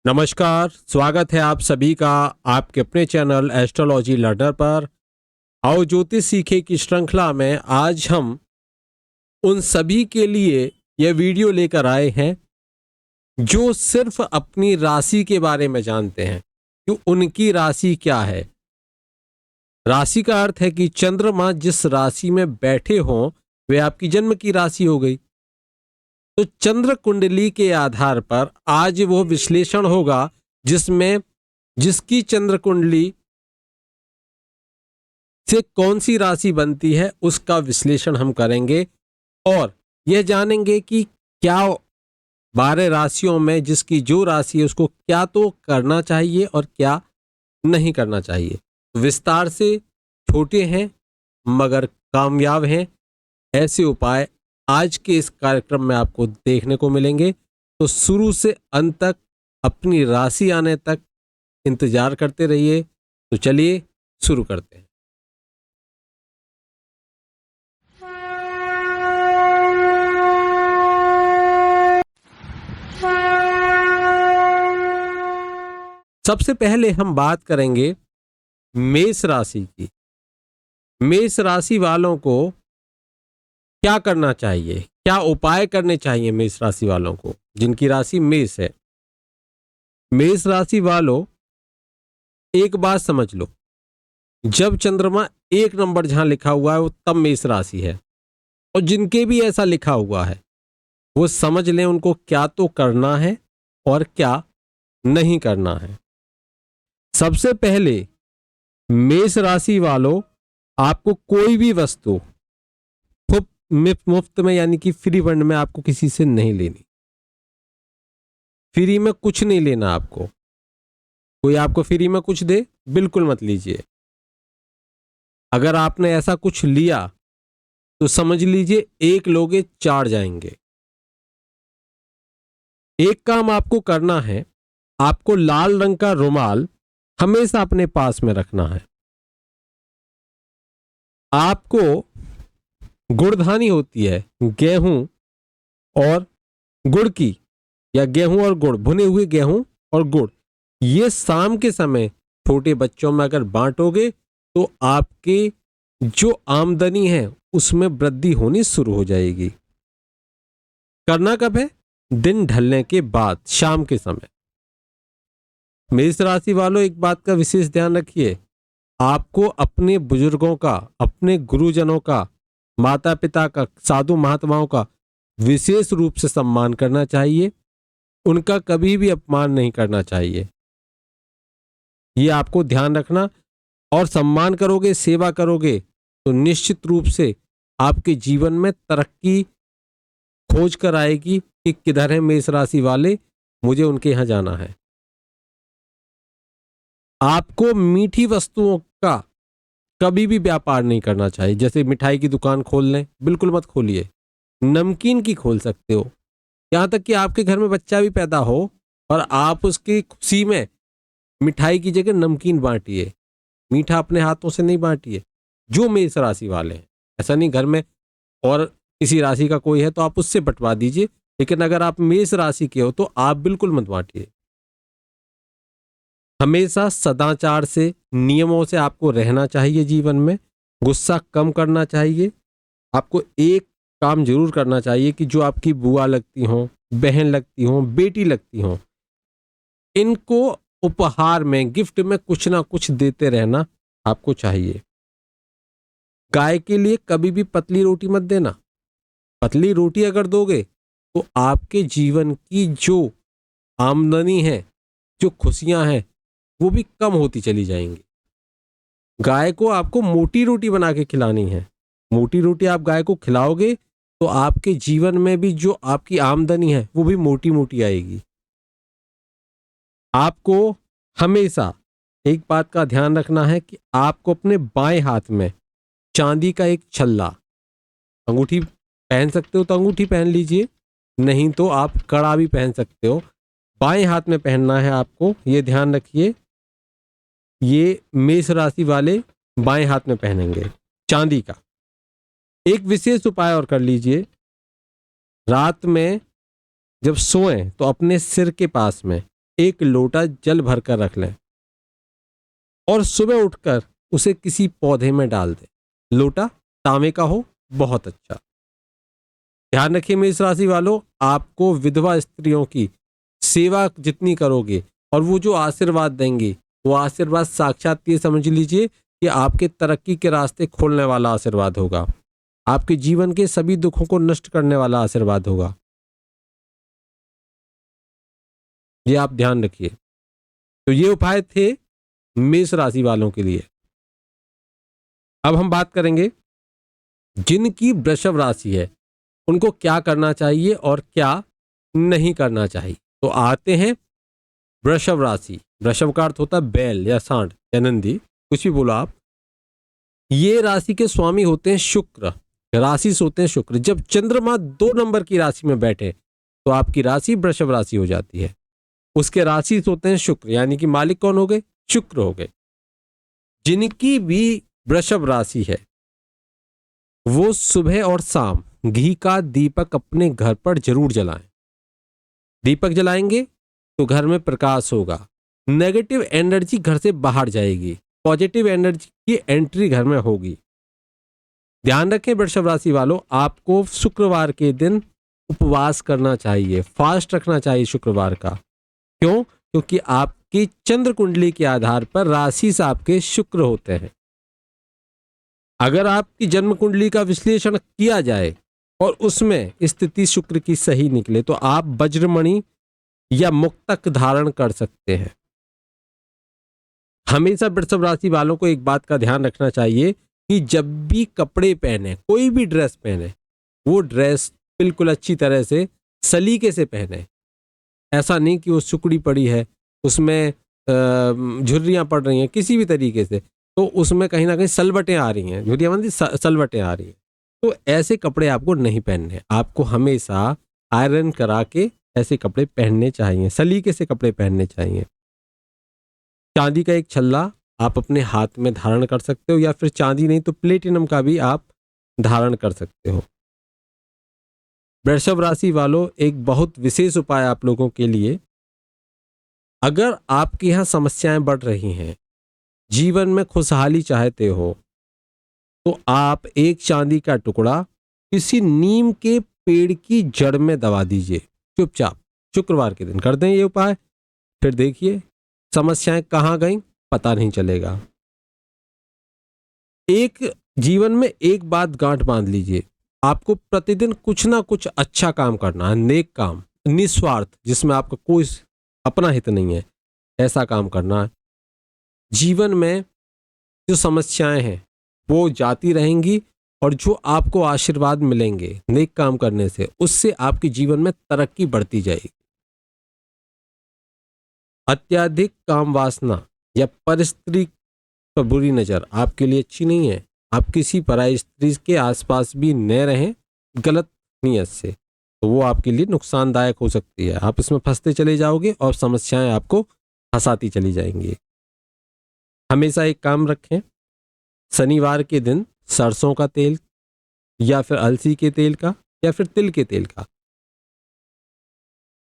नमस्कार, स्वागत है आप सभी का आपके अपने चैनल एस्ट्रोलॉजी लर्नर पर। आओ ज्योतिष सीखे की श्रृंखला में आज हम उन सभी के लिए यह वीडियो लेकर आए हैं जो सिर्फ अपनी राशि के बारे में जानते हैं कि उनकी राशि क्या है। राशि का अर्थ है कि चंद्रमा जिस राशि में बैठे हों वे आपकी जन्म की राशि हो गई। तो चंद्र कुंडली के आधार पर आज वो विश्लेषण होगा जिसमें जिसकी चंद्र कुंडली से कौन सी राशि बनती है उसका विश्लेषण हम करेंगे और यह जानेंगे कि क्या 12 राशियों में जिसकी जो राशि है उसको क्या तो करना चाहिए और क्या नहीं करना चाहिए। विस्तार से छोटे हैं मगर कामयाब हैं ऐसे उपाय आज के इस कार्यक्रम में आपको देखने को मिलेंगे। तो शुरू से अंत तक अपनी राशि आने तक इंतजार करते रहिए। तो चलिए शुरू करते हैं। सबसे पहले हम बात करेंगे मेष राशि की। मेष राशि वालों को क्या करना चाहिए, क्या उपाय करने चाहिए मेष राशि वालों को जिनकी राशि मेष है। मेष राशि वालों एक बात समझ लो, जब चंद्रमा 1 नंबर जहां लिखा हुआ है वो तब मेष राशि है और जिनके भी ऐसा लिखा हुआ है वो समझ लें उनको क्या तो करना है और क्या नहीं करना है। सबसे पहले मेष राशि वालों आपको कोई भी वस्तु मुफ्त में यानी कि फ्री फंड में आपको किसी से नहीं लेनी। फ्री में कुछ नहीं लेना आपको। कोई आपको फ्री में कुछ दे बिल्कुल मत लीजिए। अगर आपने ऐसा कुछ लिया तो समझ लीजिए 1 लोगे 4 जाएंगे। एक काम आपको करना है, आपको लाल रंग का रुमाल हमेशा अपने पास में रखना है। आपको गुड़धानी होती है गेहूं और गुड़ की, या गेहूं और गुड़, भुने हुए गेहूं और गुड़, ये शाम के समय छोटे बच्चों में अगर बांटोगे तो आपके जो आमदनी है उसमें वृद्धि होनी शुरू हो जाएगी। करना कब है? दिन ढलने के बाद, शाम के समय। मेष राशि वालों एक बात का विशेष ध्यान रखिए, आपको अपने बुजुर्गों का, अपने गुरुजनों का, माता पिता का, साधु महात्माओं का विशेष रूप से सम्मान करना चाहिए। उनका कभी भी अपमान नहीं करना चाहिए, ये आपको ध्यान रखना। और सम्मान करोगे, सेवा करोगे तो निश्चित रूप से आपके जीवन में तरक्की खोज कर आएगी कि किधर है मेष राशि वाले, मुझे उनके यहां जाना है। आपको मीठी वस्तुओं का कभी भी व्यापार नहीं करना चाहिए। जैसे मिठाई की दुकान खोल लें, बिल्कुल मत खोलिए। नमकीन की खोल सकते हो, यहां तक कि आपके घर में बच्चा भी पैदा हो और आप उसकी खुशी में मिठाई की जगह नमकीन बांटिए, मीठा अपने हाथों से नहीं बांटिए। जो मेष राशि वाले हैं, ऐसा नहीं घर में और किसी राशि का कोई है तो आप उससे बंटवा दीजिए, लेकिन अगर आप मेष राशि के हो तो आप बिल्कुल मत बांटिए। हमेशा सदाचार से, नियमों से आपको रहना चाहिए। जीवन में गुस्सा कम करना चाहिए। आपको एक काम जरूर करना चाहिए कि जो आपकी बुआ लगती हों, बहन लगती हों, बेटी लगती हों, इनको उपहार में, गिफ्ट में कुछ ना कुछ देते रहना आपको चाहिए। गाय के लिए कभी भी पतली रोटी मत देना। पतली रोटी अगर दोगे तो आपके जीवन की जो आमदनी है, जो खुशियां हैं, वो भी कम होती चली जाएंगी। गाय को आपको मोटी रोटी बना के खिलानी है। मोटी रोटी आप गाय को खिलाओगे तो आपके जीवन में भी जो आपकी आमदनी है वो भी मोटी मोटी आएगी। आपको हमेशा एक बात का ध्यान रखना है कि आपको अपने बाएं हाथ में चांदी का एक छल्ला, अंगूठी पहन सकते हो तो अंगूठी पहन लीजिए, नहीं तो आप कड़ा भी पहन सकते हो। बाएं हाथ में पहनना है आपको, ये ध्यान रखिए। ये मेष राशि वाले बाएं हाथ में पहनेंगे चांदी का। एक विशेष उपाय और कर लीजिए, रात में जब सोएं तो अपने सिर के पास में एक लोटा जल भरकर रख लें और सुबह उठकर उसे किसी पौधे में डाल दें। लोटा तांबे का हो, बहुत अच्छा। ध्यान रखिए मेष राशि वालों, आपको विधवा स्त्रियों की सेवा जितनी करोगे और वो जो आशीर्वाद देंगी, वो आशीर्वाद साक्षात ये समझ लीजिए कि आपके तरक्की के रास्ते खोलने वाला आशीर्वाद होगा, आपके जीवन के सभी दुखों को नष्ट करने वाला आशीर्वाद होगा। ये आप ध्यान रखिए। तो ये उपाय थे मेष राशि वालों के लिए। अब हम बात करेंगे जिनकी वृषभ राशि है, उनको क्या करना चाहिए और क्या नहीं करना चाहिए। तो आते हैं वृषभ राशि। वृषभ का अर्थ होता है बैल या सांड या नंदी, कुछ भी बोलो आप। ये राशि के स्वामी होते हैं शुक्र, राशि से होते हैं शुक्र। जब चंद्रमा 2 नंबर की राशि में बैठे तो आपकी राशि वृषभ राशि हो जाती है। उसके राशि से होते हैं शुक्र, यानी कि मालिक कौन हो गए? शुक्र हो गए। जिनकी भी वृषभ राशि है वो सुबह और शाम घी का दीपक अपने घर पर जरूर जलाएं। दीपक जलाएंगे तो घर में प्रकाश होगा, नेगेटिव एनर्जी घर से बाहर जाएगी, पॉजिटिव एनर्जी की एंट्री घर में होगी। ध्यान रखें वृषभ राशि वालों, आपको शुक्रवार के दिन उपवास करना चाहिए, फास्ट रखना चाहिए शुक्रवार का। क्यों? क्योंकि आपकी चंद्र कुंडली के आधार पर राशि से आपके शुक्र होते हैं। अगर आपकी जन्म कुंडली का विश्लेषण किया जाए और उसमें स्थिति शुक्र की सही निकले तो आप वज्रमणि या मुक्तक धारण कर सकते हैं। हमेशा वृषभ राशि वालों को एक बात का ध्यान रखना चाहिए कि जब भी कपड़े पहने, कोई भी ड्रेस पहने, वो ड्रेस बिल्कुल अच्छी तरह से सलीके से पहने। ऐसा नहीं कि वो सुकड़ी पड़ी है, उसमें झुर्रियां पड़ रही हैं किसी भी तरीके से, तो उसमें कहीं ना कहीं सलवटें आ रही हैं, झुर्रियां मतलब सलवटें आ रही हैं। तो ऐसे कपड़े आपको नहीं पहनने, आपको हमेशा आयरन करा के ऐसे कपड़े पहनने चाहिए, सलीके से कपड़े पहनने चाहिए। चांदी का एक छल्ला आप अपने हाथ में धारण कर सकते हो, या फिर चांदी नहीं तो प्लेटिनम का भी आप धारण कर सकते हो। वृषभ राशि वालों, एक बहुत विशेष उपाय आप लोगों के लिए, अगर आपके यहाँ समस्याएं बढ़ रही हैं, जीवन में खुशहाली चाहते हो, तो आप एक चांदी का टुकड़ा किसी नीम के पेड़ की जड़ में दबा दीजिए चुपचाप। शुक्रवार के दिन कर दें ये उपाय, फिर देखिए समस्याएं कहाँ गई पता नहीं चलेगा। एक जीवन में एक बात गांठ बांध लीजिए, आपको प्रतिदिन कुछ ना कुछ अच्छा काम करना है, नेक काम, निस्वार्थ, जिसमें आपका कोई अपना हित नहीं है, ऐसा काम करना है। जीवन में जो समस्याएं हैं वो जाती रहेंगी और जो आपको आशीर्वाद मिलेंगे नेक काम करने से, उससे आपके जीवन में तरक्की बढ़ती जाएगी। अत्यधिक काम वासना या परिस्त्री पर बुरी नजर आपके लिए अच्छी नहीं है। आप किसी पराई स्त्री के आसपास भी न रहें गलत नीयत से, तो वो आपके लिए नुकसानदायक हो सकती है। आप इसमें फंसते चले जाओगे और समस्याएं आपको फंसाती चली जाएंगी। हमेशा एक काम रखें, शनिवार के दिन सरसों का तेल या फिर अलसी के तेल का या फिर तिल के तेल का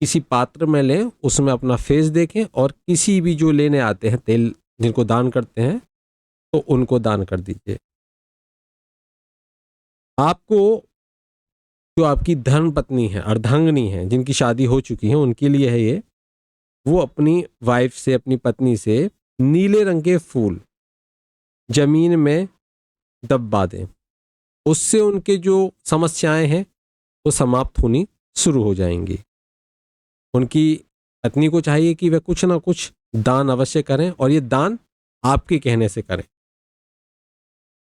किसी पात्र में लें, उसमें अपना फेस देखें और किसी भी जो लेने आते हैं तेल, जिनको दान करते हैं, तो उनको दान कर दीजिए। आपको जो आपकी धर्म पत्नी है, अर्धांगिनी है, जिनकी शादी हो चुकी है, उनके लिए है ये, वो अपनी वाइफ से, अपनी पत्नी से नीले रंग के फूल जमीन में दबा दें। उससे उनके जो समस्याएं हैं वो समाप्त होनी शुरू हो जाएंगी। उनकी पत्नी को चाहिए कि वह कुछ ना कुछ दान अवश्य करें और ये दान आपके कहने से करें।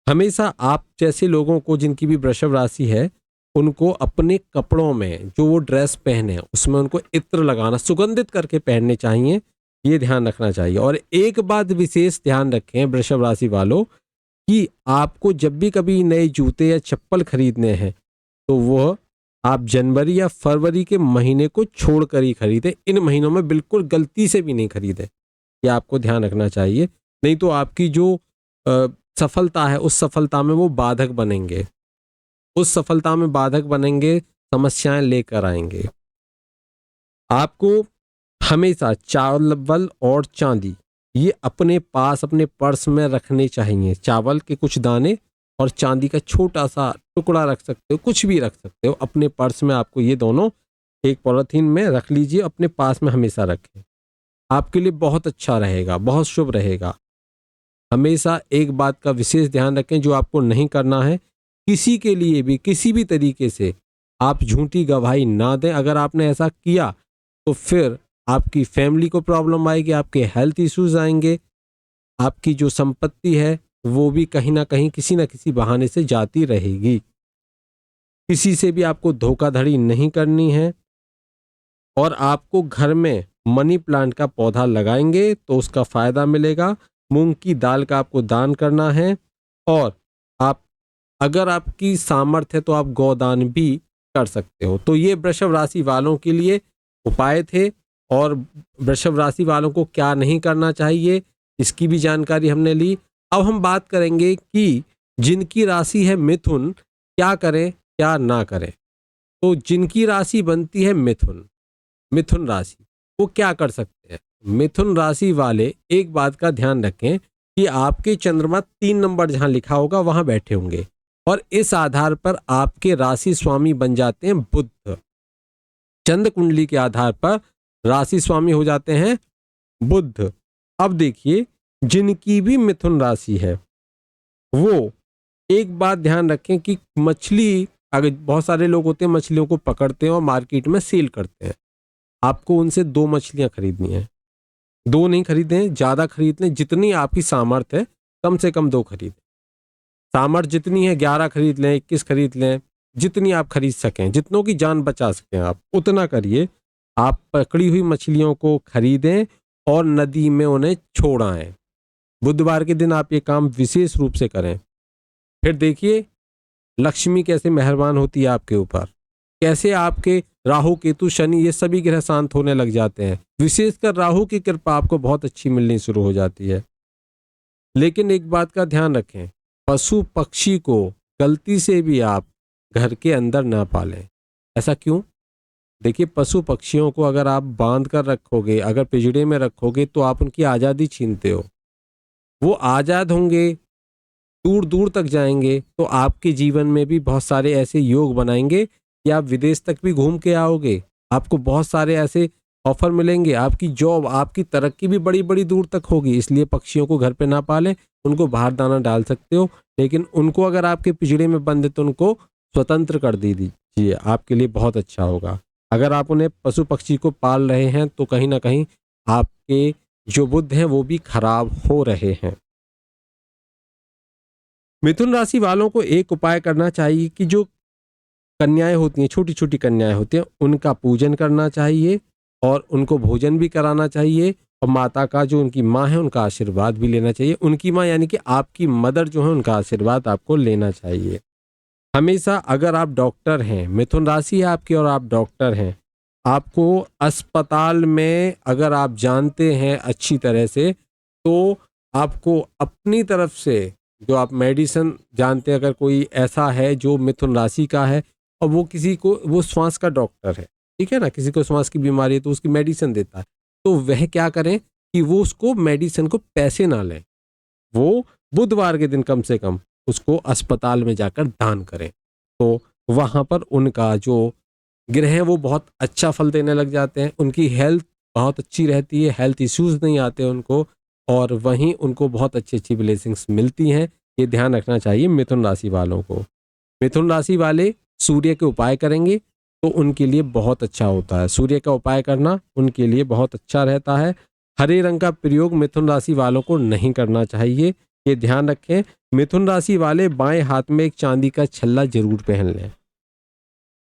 हमेशा आप जैसे लोगों को, जिनकी भी वृषभ राशि है, उनको अपने कपड़ों में जो वो ड्रेस पहने उसमें उनको इत्र लगाना, सुगंधित करके पहनने चाहिए, ये ध्यान रखना चाहिए। और एक बात विशेष ध्यान रखें वृषभ राशि वालों कि आपको जब भी कभी नए जूते या चप्पल खरीदने हैं तो वह आप जनवरी या फरवरी के महीने को छोड़कर ही खरीदें। इन महीनों में बिल्कुल गलती से भी नहीं खरीदें, ये आपको ध्यान रखना चाहिए। नहीं तो आपकी जो सफलता है उस सफलता में वो बाधक बनेंगे, उस सफलता में बाधक बनेंगे, समस्याएं लेकर आएंगे। आपको हमेशा चावल और चांदी ये अपने पास अपने पर्स में रखने चाहिए। चावल के कुछ दाने और चांदी का छोटा सा टुकड़ा रख सकते हो, कुछ भी रख सकते हो अपने पर्स में। आपको ये दोनों एक पॉलिथीन में रख लीजिए, अपने पास में हमेशा रखें। आपके लिए बहुत अच्छा रहेगा, बहुत शुभ रहेगा। हमेशा एक बात का विशेष ध्यान रखें, जो आपको नहीं करना है, किसी के लिए भी किसी भी तरीके से आप झूठी गवाही ना दें। अगर आपने ऐसा किया तो फिर आपकी फैमिली को प्रॉब्लम आएगी, आपके हेल्थ इश्यूज आएंगे, आपकी जो संपत्ति है वो भी कहीं ना कहीं किसी ना किसी बहाने से जाती रहेगी। किसी से भी आपको धोखाधड़ी नहीं करनी है। और आपको घर में मनी प्लांट का पौधा लगाएंगे तो उसका फायदा मिलेगा। मूंग की दाल का आपको दान करना है। और आप अगर आपकी सामर्थ्य है तो आप गौदान भी कर सकते हो। तो ये वृषभ राशि वालों के लिए उपाय थे। और वृषभ राशि वालों को क्या नहीं करना चाहिए इसकी भी जानकारी हमने ली। अब हम बात करेंगे कि जिनकी राशि है मिथुन, क्या करें क्या ना करें। तो जिनकी राशि बनती है मिथुन, मिथुन राशि, वो क्या कर सकते हैं। मिथुन राशि वाले एक बात का ध्यान रखें कि आपके चंद्रमा 3 नंबर जहां लिखा होगा वहां बैठे होंगे और इस आधार पर आपके राशि स्वामी बन जाते हैं बुध। चंद्र कुंडली के आधार पर राशि स्वामी हो जाते हैं बुध। अब देखिए, जिनकी भी मिथुन राशि है वो एक बात ध्यान रखें कि मछली, अगर बहुत सारे लोग होते हैं मछलियों को पकड़ते हैं और मार्केट में सेल करते हैं, आपको उनसे 2 मछलियां खरीदनी है। 2 नहीं खरीदें, ज्यादा खरीद लें। जितनी आपकी सामर्थ्य है कम से कम 2 खरीदें। सामर्थ्य जितनी है 11 खरीद लें, 21 खरीद लें, जितनी आप खरीद सकें, जितनों की जान बचा सकें आप उतना करिए। आप पकड़ी हुई मछलियों को खरीदें और नदी में उन्हें छोड़ आएं। बुधवार के दिन आप ये काम विशेष रूप से करें। फिर देखिए लक्ष्मी कैसे मेहरबान होती है आपके ऊपर, कैसे आपके राहु केतु शनि ये सभी ग्रह शांत होने लग जाते हैं। विशेषकर राहु की कृपा आपको बहुत अच्छी मिलनी शुरू हो जाती है। लेकिन एक बात का ध्यान रखें, पशु पक्षी को गलती से भी आप घर के अंदर ना पालें। ऐसा क्यों? देखिए, पशु पक्षियों को अगर आप बांध कर रखोगे, अगर पिंजड़े में रखोगे तो आप उनकी आज़ादी छीनते हो। वो आज़ाद होंगे, दूर दूर तक जाएंगे तो आपके जीवन में भी बहुत सारे ऐसे योग बनाएंगे कि आप विदेश तक भी घूम के आओगे। आपको बहुत सारे ऐसे ऑफर मिलेंगे, आपकी जॉब, आपकी तरक्की भी बड़ी बड़ी दूर तक होगी। इसलिए पक्षियों को घर पे ना पालें, उनको बाहर दाना डाल सकते हो, लेकिन उनको अगर आपके पिंजड़े में बंद है तो उनको स्वतंत्र कर दीजिए, आपके लिए बहुत अच्छा होगा। अगर आप उन्हें पशु पक्षी को पाल रहे हैं तो कहीं ना कहीं आपके जो बुद्ध हैं वो भी खराब हो रहे हैं। मिथुन राशि वालों को एक उपाय करना चाहिए कि जो कन्याएं होती हैं, छोटी छोटी कन्याएं होती हैं, उनका पूजन करना चाहिए और उनको भोजन भी कराना चाहिए। और माता का, जो उनकी माँ है, उनका आशीर्वाद भी लेना चाहिए। उनकी माँ यानी कि आपकी मदर जो है, उनका आशीर्वाद आपको लेना चाहिए। हमेशा अगर आप डॉक्टर हैं, मिथुन राशि है आपकी और आप डॉक्टर हैं, आपको अस्पताल में अगर आप जानते हैं अच्छी तरह से तो आपको अपनी तरफ से जो आप मेडिसिन जानते हैं, अगर कोई ऐसा है जो मिथुन राशि का है और वो किसी को, वो श्वास का डॉक्टर है, ठीक है ना, किसी को श्वास की बीमारी है तो उसकी मेडिसिन देता है, तो वह क्या करें कि वो उसको मेडिसिन को पैसे ना लें, वो बुधवार के दिन कम से कम उसको अस्पताल में जाकर दान करें। तो वहाँ पर उनका जो ग्रह है वो बहुत अच्छा फल देने लग जाते हैं, उनकी हेल्थ बहुत अच्छी रहती है, हेल्थ इश्यूज नहीं आते उनको, और वहीं उनको बहुत अच्छी अच्छी ब्लेसिंग्स मिलती हैं। ये ध्यान रखना चाहिए मिथुन राशि वालों को। मिथुन राशि वाले सूर्य के उपाय करेंगे तो उनके लिए बहुत अच्छा होता है। सूर्य का उपाय करना उनके लिए बहुत अच्छा रहता है। हरे रंग का प्रयोग मिथुन राशि वालों को नहीं करना चाहिए, ये ध्यान रखें। मिथुन राशि वाले बाएं हाथ में एक चांदी का छल्ला जरूर पहन लें,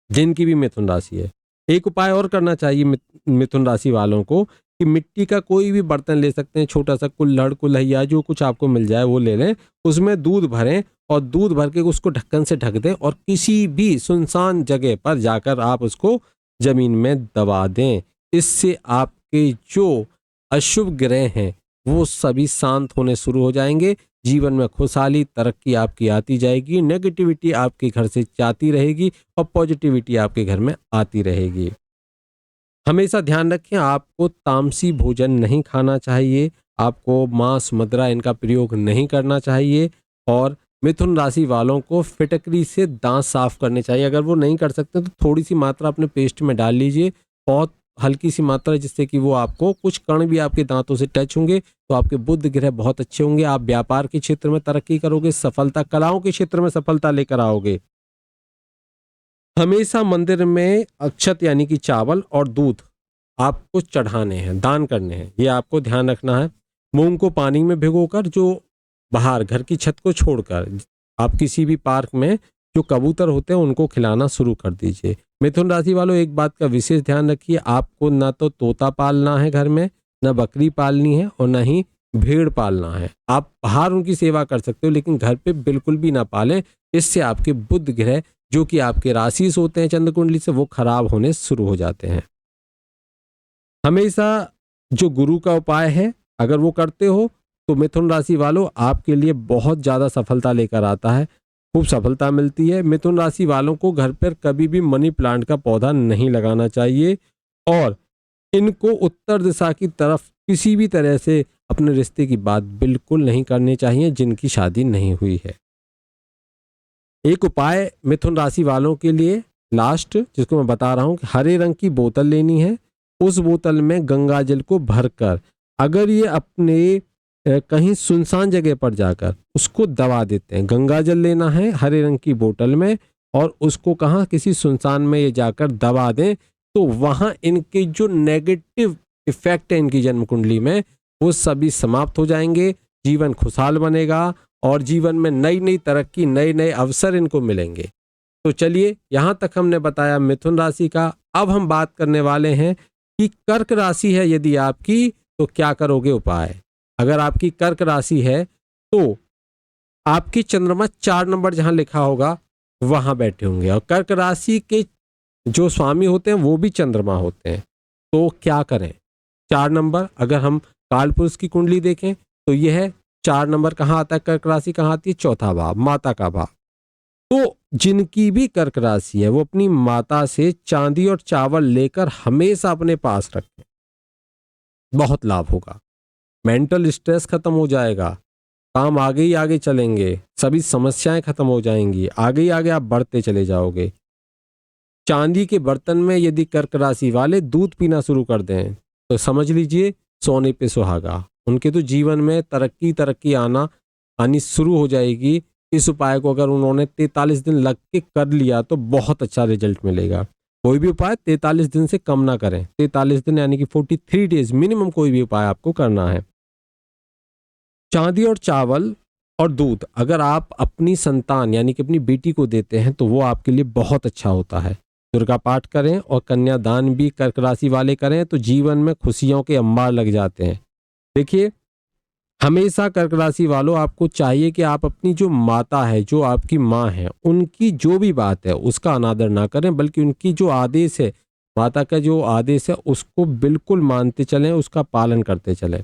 जिनकी भी मिथुन राशि है। एक उपाय और करना चाहिए मिथुन राशि वालों को कि मिट्टी का कोई भी बर्तन ले सकते हैं, छोटा सा कुल्हड़ कुल्हैया जो कुछ आपको मिल जाए वो ले लें, उसमें दूध भरें और दूध भर के उसको ढक्कन से ढक दें और किसी भी सुनसान जगह पर जाकर आप उसको जमीन में दबा दें। इससे आपके जो अशुभ ग्रह हैं वो सभी शांत होने शुरू हो जाएंगे। जीवन में खुशहाली तरक्की आपकी आती जाएगी, नेगेटिविटी आपके घर से जाती रहेगी और पॉजिटिविटी आपके घर में आती रहेगी। हमेशा ध्यान रखें, आपको तामसी भोजन नहीं खाना चाहिए, आपको मांस मदिरा इनका प्रयोग नहीं करना चाहिए। और मिथुन राशि वालों को फिटकरी से दांत साफ करने चाहिए। अगर वो नहीं कर सकते तो थोड़ी सी मात्रा अपने पेस्ट में डाल लीजिए, बहुत हल्की सी मात्रा, जिससे कि वो आपको कुछ कण भी आपके दांतों से टच होंगे तो आपके बुध ग्रह बहुत अच्छे होंगे। आप व्यापार के क्षेत्र में तरक्की करोगे, सफलता, कलाओं के क्षेत्र में सफलता लेकर आओगे। हमेशा मंदिर में अक्षत यानी कि चावल और दूध आपको चढ़ाने हैं, दान करने हैं, ये आपको ध्यान रखना है। मूंग को पानी में भिगोकर, जो बाहर घर की छत को छोड़कर, आप किसी भी पार्क में जो कबूतर होते हैं उनको खिलाना शुरू कर दीजिए। मिथुन राशि वालों, एक बात का विशेष ध्यान रखिए, आपको ना तो तोता पालना है घर में, ना बकरी पालनी है और ना ही भेड़ पालना है। आप बाहर उनकी सेवा कर सकते हो लेकिन घर पे बिल्कुल भी ना पालें। इससे आपके बुध ग्रह जो कि आपके राशि से होते हैं चंद्र कुंडली से, वो खराब होने शुरू हो जाते हैं। हमेशा जो गुरु का उपाय है अगर वो करते हो तो मिथुन राशि वालों आपके लिए बहुत ज्यादा सफलता लेकर आता है, खूब सफलता मिलती है। मिथुन राशि वालों को घर पर कभी भी मनी प्लांट का पौधा नहीं लगाना चाहिए और इनको उत्तर दिशा की तरफ किसी भी तरह से अपने रिश्ते की बात बिल्कुल नहीं करनी चाहिए जिनकी शादी नहीं हुई है। एक उपाय मिथुन राशि वालों के लिए लास्ट जिसको मैं बता रहा हूं कि हरे रंग की बोतल लेनी है, उस बोतल में गंगा जल को भरकर, अगर ये अपने कहीं सुनसान जगह पर जाकर उसको दबा देते हैं, गंगा जल लेना है हरे रंग की बोतल में और उसको कहाँ किसी सुनसान में ये जाकर दबा दें, तो वहां इनके जो नेगेटिव इफेक्ट है इनकी जन्म कुंडली में वो सभी समाप्त हो जाएंगे, जीवन खुशहाल बनेगा और जीवन में नई नई तरक्की, नए नए अवसर इनको मिलेंगे। तो चलिए, यहां तक हमने बताया मिथुन राशि का। अब हम बात करने वाले हैं कि कर्क राशि है यदि आपकी तो क्या करोगे उपाय। अगर आपकी कर्क राशि है तो आपकी चंद्रमा 4 नंबर जहां लिखा होगा वहां बैठे होंगे और कर्क राशि के जो स्वामी होते हैं वो भी चंद्रमा होते हैं। तो क्या करें? 4 नंबर, अगर हम काल पुरुष की कुंडली देखें तो यह है 4 नंबर कहाँ आता है, कर्क राशि कहाँ आती है, चौथा भाव, माता का भाव। तो जिनकी भी कर्क राशि है वो अपनी माता से चांदी और चावल लेकर हमेशा अपने पास रखें, बहुत लाभ होगा। मेंटल स्ट्रेस खत्म हो जाएगा, काम आगे ही आगे चलेंगे, सभी समस्याएं खत्म हो जाएंगी, आगे ही आगे आप बढ़ते चले जाओगे। चांदी के बर्तन में यदि कर्क राशि वाले दूध पीना शुरू कर दें तो समझ लीजिए सोने पे सुहागा, उनके तो जीवन में तरक्की तरक्की आनी शुरू हो जाएगी। इस उपाय को अगर उन्होंने 43 दिन लग के कर लिया तो बहुत अच्छा रिजल्ट मिलेगा। कोई भी उपाय 43 दिन से कम ना करें, 43 दिन यानी कि 43 डेज मिनिमम कोई भी उपाय आपको करना है। चांदी और चावल और दूध अगर आप अपनी संतान यानी कि अपनी बेटी को देते हैं तो वो आपके लिए बहुत अच्छा होता है। दुर्गा पाठ करें और कन्यादान भी कर्क राशि वाले करें तो जीवन में खुशियों के अंबार लग जाते हैं। देखिए, हमेशा कर्क राशि वालों आपको चाहिए कि आप अपनी जो माता है, जो आपकी माँ है, उनकी जो भी बात है उसका अनादर ना करें, बल्कि उनकी जो आदेश है, माता का जो आदेश है उसको बिल्कुल मानते चलें, उसका पालन करते चलें।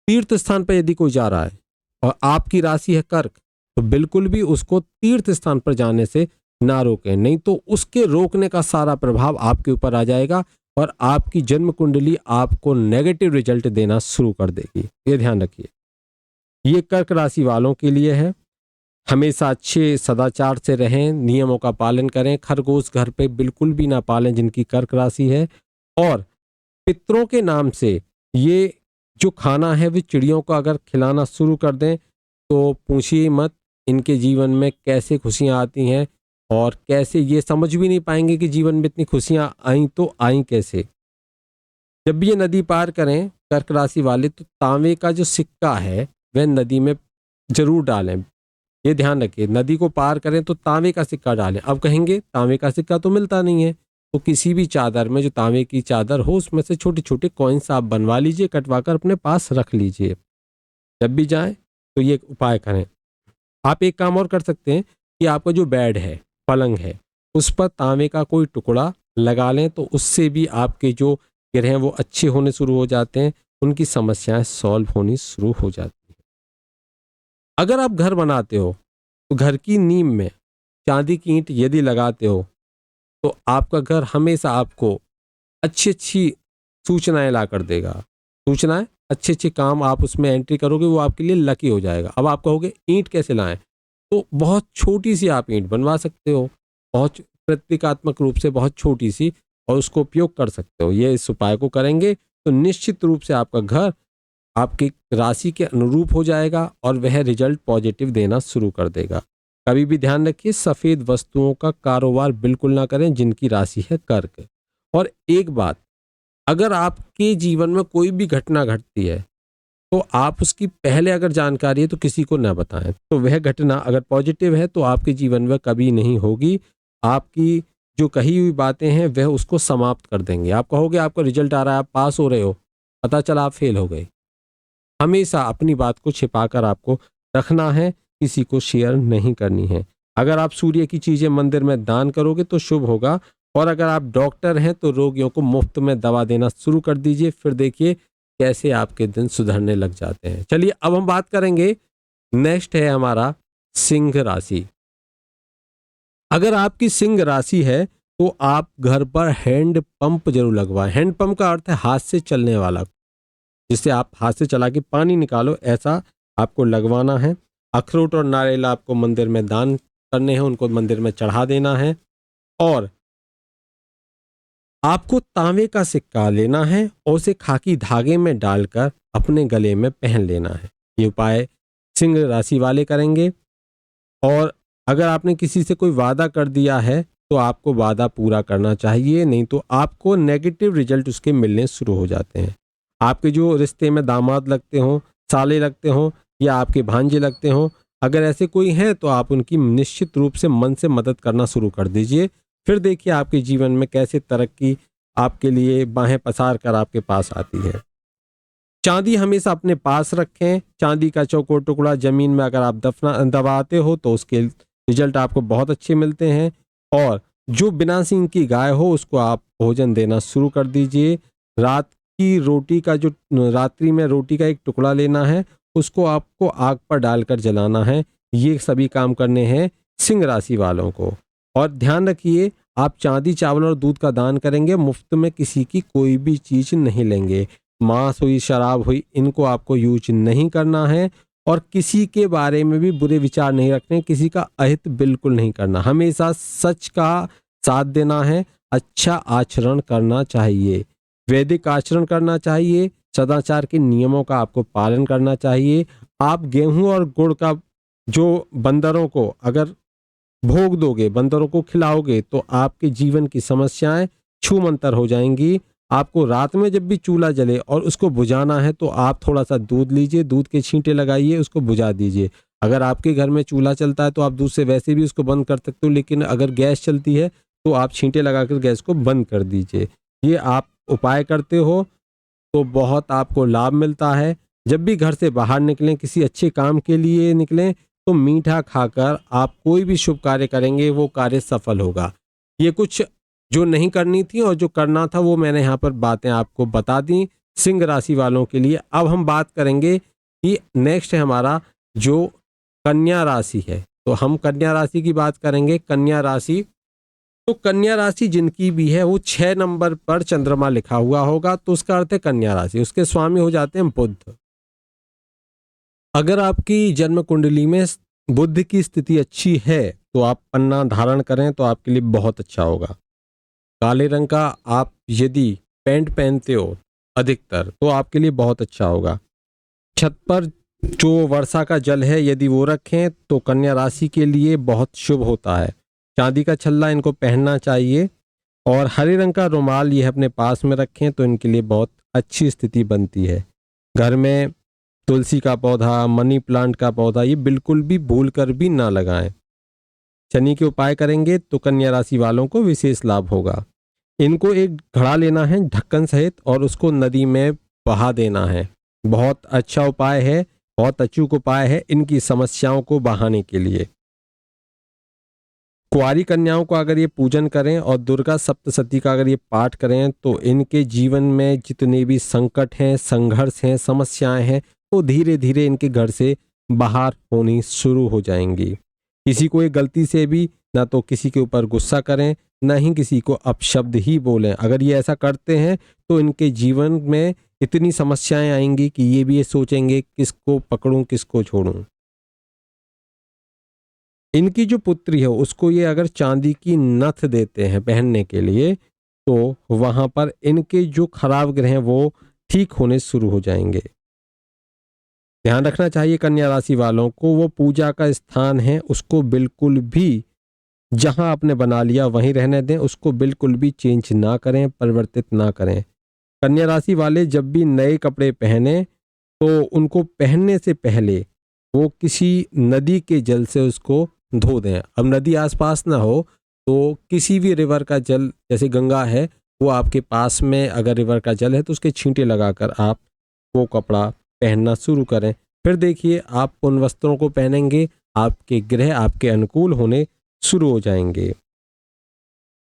तीर्थ स्थान पर यदि कोई जा रहा है और आपकी राशि है कर्क तो बिल्कुल भी उसको तीर्थ स्थान पर जाने से ना रोकें, नहीं तो उसके रोकने का सारा प्रभाव आपके ऊपर आ जाएगा और आपकी जन्म कुंडली आपको नेगेटिव रिजल्ट देना शुरू कर देगी। ये ध्यान रखिए। ये कर्क राशि वालों के लिए है। हमेशा अच्छे सदाचार से रहें, नियमों का पालन करें, खरगोश घर पे बिल्कुल भी ना पालें जिनकी कर्क राशि है। और पितरों के नाम से ये जो खाना है वे चिड़ियों को अगर खिलाना शुरू कर दें तो पूछिए मत इनके जीवन में कैसे खुशियां आती हैं और कैसे ये समझ भी नहीं पाएंगे कि जीवन में इतनी खुशियां आई तो आई कैसे। जब भी ये नदी पार करें कर्क राशि वाले तो तांबे का जो सिक्का है वह नदी में जरूर डालें। ये ध्यान रखिए, नदी को पार करें तो तांबे का सिक्का डालें। अब कहेंगे तांबे का सिक्का तो मिलता नहीं है, तो किसी भी चादर में जो तांबे की चादर हो उसमें से छोटे छोटे कॉइन्स आप बनवा लीजिए, कटवा कर अपने पास रख लीजिए। जब भी जाएं तो ये उपाय करें। आप एक काम और कर सकते हैं कि आपका जो बेड है, पलंग है, उस पर तांबे का कोई टुकड़ा लगा लें तो उससे भी आपके जो ग्रह हैं वो अच्छे होने शुरू हो जाते हैं, उनकी समस्याएं सॉल्व होनी शुरू हो जाती हैं। अगर आप घर बनाते हो तो घर की नींव में चांदी की ईंट यदि लगाते हो तो आपका घर हमेशा आपको अच्छी अच्छी सूचनाएं ला कर देगा। सूचनाएं, अच्छे अच्छे काम आप उसमें एंट्री करोगे, वो आपके लिए लकी हो जाएगा। अब आप कहोगे ईंट कैसे लाएं, तो बहुत छोटी सी आप ईंट बनवा सकते हो, बहुत प्रतीकात्मक रूप से बहुत छोटी सी, और उसको उपयोग कर सकते हो। ये इस उपाय को करेंगे तो निश्चित रूप से आपका घर आपकी राशि के अनुरूप हो जाएगा और वह रिजल्ट पॉजिटिव देना शुरू कर देगा। कभी भी ध्यान रखिए, सफेद वस्तुओं का कारोबार बिल्कुल ना करें जिनकी राशि है कर्क। और एक बात, अगर आपके जीवन में कोई भी घटना घटती है तो आप उसकी पहले अगर जानकारी है तो किसी को ना बताएं। तो वह घटना अगर पॉजिटिव है तो आपके जीवन में कभी नहीं होगी। आपकी जो कही हुई बातें हैं वह उसको समाप्त कर देंगे। आप कहोगे आपका रिजल्ट आ रहा है, आप पास हो रहे हो, पता चला आप फेल हो गए। हमेशा अपनी बात को छिपाकर आपको रखना है, किसी को शेयर नहीं करनी है। अगर आप सूर्य की चीजें मंदिर में दान करोगे तो शुभ होगा। और अगर आप डॉक्टर हैं तो रोगियों को मुफ्त में दवा देना शुरू कर दीजिए, फिर देखिए कैसे आपके दिन सुधरने लग जाते हैं। चलिए अब हम बात करेंगे, नेक्स्ट है हमारा सिंह राशि। अगर आपकी सिंह राशि है तो आप घर पर हैंड पंप जरूर लगवाएं। हैंड पंप का अर्थ है हाथ से चलने वाला, जिससे आप हाथ से चला के पानी निकालो, ऐसा आपको लगवाना है। अखरोट और नारियल आपको मंदिर में दान करने हैं, उनको मंदिर में चढ़ा देना है। और आपको तांबे का सिक्का लेना है और उसे खाकी धागे में डालकर अपने गले में पहन लेना है। ये उपाय सिंह राशि वाले करेंगे। और अगर आपने किसी से कोई वादा कर दिया है तो आपको वादा पूरा करना चाहिए, नहीं तो आपको नेगेटिव रिजल्ट उसके मिलने शुरू हो जाते हैं। आपके जो रिश्ते में दामाद लगते हों, साले लगते हों या आपके भांजे लगते हों, अगर ऐसे कोई हैं तो आप उनकी निश्चित रूप से मन से मदद करना शुरू कर दीजिए। फिर देखिए आपके जीवन में कैसे तरक्की आपके लिए बाहें पसार कर आपके पास आती है। चांदी हमेशा अपने पास रखें। चांदी का चौकोर टुकड़ा जमीन में अगर आप दबाते हो तो उसके रिजल्ट आपको बहुत अच्छे मिलते हैं। और जो बिना सींग की गाय हो उसको आप भोजन देना शुरू कर दीजिए। रात की रोटी का जो रात्रि में रोटी का एक टुकड़ा लेना है, उसको आपको आग पर डालकर जलाना है। ये सभी काम करने हैं सिंह राशि वालों को। और ध्यान रखिए, आप चांदी, चावल और दूध का दान करेंगे, मुफ्त में किसी की कोई भी चीज नहीं लेंगे। मांस हुई, शराब हुई, इनको आपको यूज नहीं करना है। और किसी के बारे में भी बुरे विचार नहीं रखने, किसी का अहित बिल्कुल नहीं करना। हमेशा सच का साथ देना है, अच्छा आचरण करना चाहिए, वैदिक आचरण करना चाहिए, सदाचार के नियमों का आपको पालन करना चाहिए। आप गेहूं और गुड़ का जो बंदरों को अगर भोग दोगे, बंदरों को खिलाओगे, तो आपके जीवन की समस्याएं छूमंतर हो जाएंगी। आपको रात में जब भी चूल्हा जले और उसको बुझाना है तो आप थोड़ा सा दूध लीजिए, दूध के छींटे लगाइए, उसको बुझा दीजिए। अगर आपके घर में चूल्हा चलता है तो आप दूध से वैसे भी उसको बंद कर सकते हो, लेकिन अगर गैस चलती है तो आप छींटे लगाकर गैस को बंद कर दीजिए। ये आप उपाय करते हो तो बहुत आपको लाभ मिलता है। जब भी घर से बाहर निकलें, किसी अच्छे काम के लिए निकलें, तो मीठा खाकर आप कोई भी शुभ कार्य करेंगे वो कार्य सफल होगा। ये कुछ जो नहीं करनी थी और जो करना था वो मैंने यहाँ पर बातें आपको बता दी सिंह राशि वालों के लिए। अब हम बात करेंगे कि नेक्स्ट है हमारा जो कन्या राशि है। तो हम कन्या राशि की बात करेंगे। कन्या राशि, तो कन्या राशि जिनकी भी है वो 6 नंबर पर चंद्रमा लिखा हुआ होगा, तो उसका अर्थ है कन्या राशि। उसके स्वामी हो जाते हैं बुध। अगर आपकी जन्म कुंडली में बुध की स्थिति अच्छी है तो आप पन्ना धारण करें तो आपके लिए बहुत अच्छा होगा। काले रंग का आप यदि पैंट पहनते हो अधिकतर तो आपके लिए बहुत अच्छा होगा। छत पर जो वर्षा का जल है यदि वो रखें तो कन्या राशि के लिए बहुत शुभ होता है। चांदी का छल्ला इनको पहनना चाहिए। और हरे रंग का रुमाल ये अपने पास में रखें तो इनके लिए बहुत अच्छी स्थिति बनती है। घर में तुलसी का पौधा, मनी प्लांट का पौधा, ये बिल्कुल भी भूल कर भी ना लगाएं। शनि के उपाय करेंगे तो कन्या राशि वालों को विशेष लाभ होगा। इनको एक घड़ा लेना है ढक्कन सहित और उसको नदी में बहा देना है। बहुत अच्छा उपाय है, बहुत अचूक उपाय है इनकी समस्याओं को बहाने के लिए। कुंवारी कन्याओं को अगर ये पूजन करें और दुर्गा सप्तशती का अगर ये पाठ करें तो इनके जीवन में जितने भी संकट हैं, संघर्ष हैं, समस्याएं हैं, वो धीरे धीरे इनके घर से बाहर होनी शुरू हो जाएंगी। किसी को एक गलती से भी ना तो किसी के ऊपर गुस्सा करें, ना ही किसी को अपशब्द ही बोलें। अगर ये ऐसा करते हैं तो इनके जीवन में इतनी समस्याएं आएंगी कि ये भी ये सोचेंगे किसको पकड़ूं किसको छोड़ूं। इनकी जो पुत्री है उसको ये अगर चांदी की नथ देते हैं पहनने के लिए, तो वहां पर इनके जो खराब ग्रह हैं वो ठीक होने शुरू हो जाएंगे। ध्यान रखना चाहिए कन्या राशि वालों को, वो पूजा का स्थान है उसको बिल्कुल भी जहां आपने बना लिया वहीं रहने दें, उसको बिल्कुल भी चेंज ना करें, परिवर्तित ना करें। कन्या राशि वाले जब भी नए कपड़े पहने तो उनको पहनने से पहले वो किसी नदी के जल से उसको धो दें। अब नदी आसपास ना हो तो किसी भी रिवर का जल, जैसे गंगा है वो आपके पास में अगर रिवर का जल है तो उसके छींटे लगाकर आप वो कपड़ा पहनना शुरू करें। फिर देखिए आप उन वस्त्रों को पहनेंगे, आपके ग्रह आपके अनुकूल होने शुरू हो जाएंगे।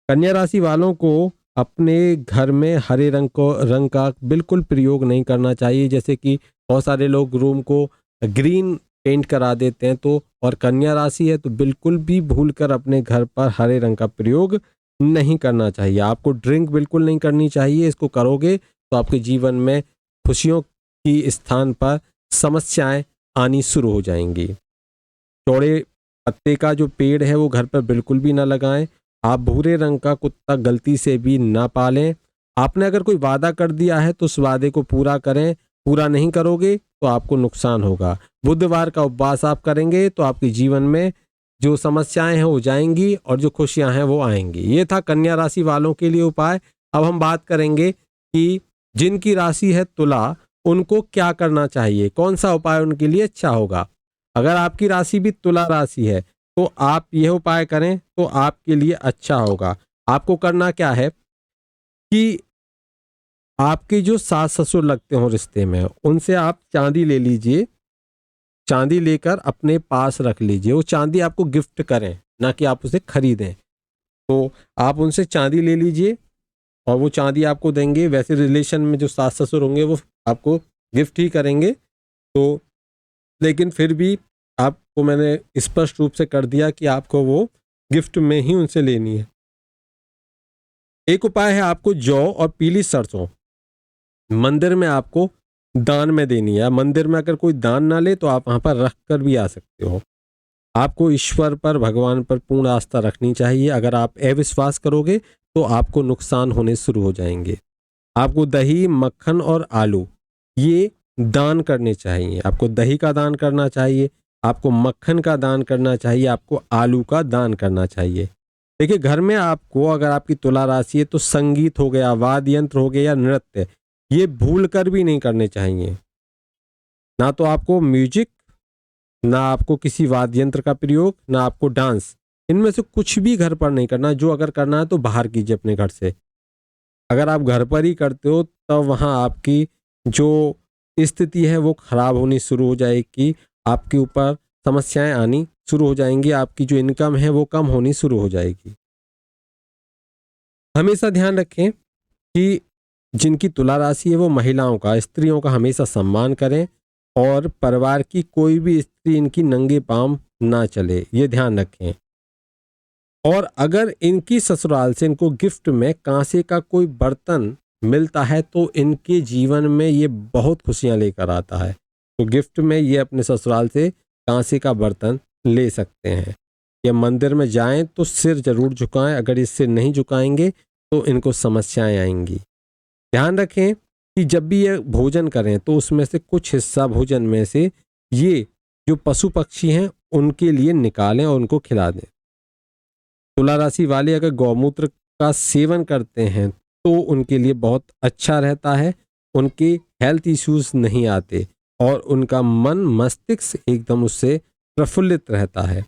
कन्या राशि वालों को अपने घर में हरे रंग का बिल्कुल प्रयोग नहीं करना चाहिए। जैसे कि बहुत सारे लोग रूम को ग्रीन पेंट करा देते हैं, तो और कन्या राशि है तो बिल्कुल भी भूलकर अपने घर पर हरे रंग का प्रयोग नहीं करना चाहिए। आपको ड्रिंक बिल्कुल नहीं करनी चाहिए, इसको करोगे तो आपके जीवन में खुशियों की स्थान पर समस्याएं आनी शुरू हो जाएंगी। चौड़े पत्ते का जो पेड़ है वो घर पर बिल्कुल भी ना लगाएं। आप भूरे रंग का कुत्ता गलती से भी ना पालें। आपने अगर कोई वादा कर दिया है तो उस वादे को पूरा करें, पूरा नहीं करोगे तो आपको नुकसान होगा। बुधवार का उपवास आप करेंगे तो आपके जीवन में जो समस्याएं हैं वो जाएंगी और जो खुशियां हैं वो आएंगी। ये था कन्या राशि वालों के लिए उपाय। अब हम बात करेंगे कि जिनकी राशि है तुला, उनको क्या करना चाहिए, कौन सा उपाय उनके लिए अच्छा होगा। अगर आपकी राशि भी तुला राशि है तो आप यह उपाय करें तो आपके लिए अच्छा होगा। आपको करना क्या है कि आपके जो सास ससुर लगते हो रिश्ते में उनसे आप चांदी ले लीजिए, चांदी लेकर अपने पास रख लीजिए। वो चांदी आपको गिफ्ट करें, ना कि आप उसे खरीदें। तो आप उनसे चांदी ले लीजिए और वो चांदी आपको देंगे। वैसे रिलेशन में जो सास ससुर होंगे वो आपको गिफ्ट ही करेंगे, तो लेकिन फिर भी आपको मैंने स्पष्ट रूप से कर दिया कि आपको वो गिफ्ट में ही उनसे लेनी है। एक उपाय है, आपको जौ और पीली सरसों मंदिर में आपको दान में देनी है। मंदिर में अगर कोई दान ना ले तो आप वहां पर रख कर भी आ सकते हो। आपको ईश्वर पर, भगवान पर पूर्ण आस्था रखनी चाहिए। अगर आप अविश्वास करोगे तो आपको नुकसान होने शुरू हो जाएंगे। आपको दही, मक्खन और आलू ये दान करने चाहिए। आपको दही का दान करना चाहिए, आपको मक्खन का दान करना चाहिए, आपको आलू का दान करना चाहिए। देखिए घर में आपको, अगर आपकी तुला राशि है तो संगीत हो गया, वाद्य यंत्र हो गया या नृत्य, ये भूल कर भी नहीं करने चाहिए। ना तो आपको म्यूजिक, ना आपको किसी वाद्य यंत्र का प्रयोग, ना आपको डांस, इनमें से कुछ भी घर पर नहीं करना। जो अगर करना है तो बाहर कीजिए अपने घर से। अगर आप घर पर ही करते हो तब वहाँ आपकी जो स्थिति है वो खराब होनी शुरू हो जाएगी, आपके ऊपर समस्याएं आनी शुरू हो जाएंगी, आपकी जो इनकम है वो कम होनी शुरू हो जाएगी। हमेशा ध्यान रखें कि जिनकी तुला राशि है वो महिलाओं का, स्त्रियों का हमेशा सम्मान करें और परिवार की कोई भी स्त्री इनकी नंगे पांव ना चले, ये ध्यान रखें। और अगर इनकी ससुराल से इनको गिफ्ट में कांसे का कोई बर्तन मिलता है तो इनके जीवन में ये बहुत खुशियां लेकर आता है। तो गिफ्ट में ये अपने ससुराल से कांसे का बर्तन ले सकते हैं। या मंदिर में जाएं तो सिर जरूर झुकाएं, अगर ये सिर नहीं झुकाएंगे तो इनको समस्याएं आएंगी। ध्यान रखें कि जब भी ये भोजन करें तो उसमें से कुछ हिस्सा भोजन में से ये जो पशु पक्षी हैं उनके लिए निकालें और उनको खिला दें। तुला राशि वाले अगर गौमूत्र का सेवन करते हैं तो उनके लिए बहुत अच्छा रहता है, उनके हेल्थ इश्यूज नहीं आते और उनका मन मस्तिष्क एकदम उससे प्रफुल्लित रहता है।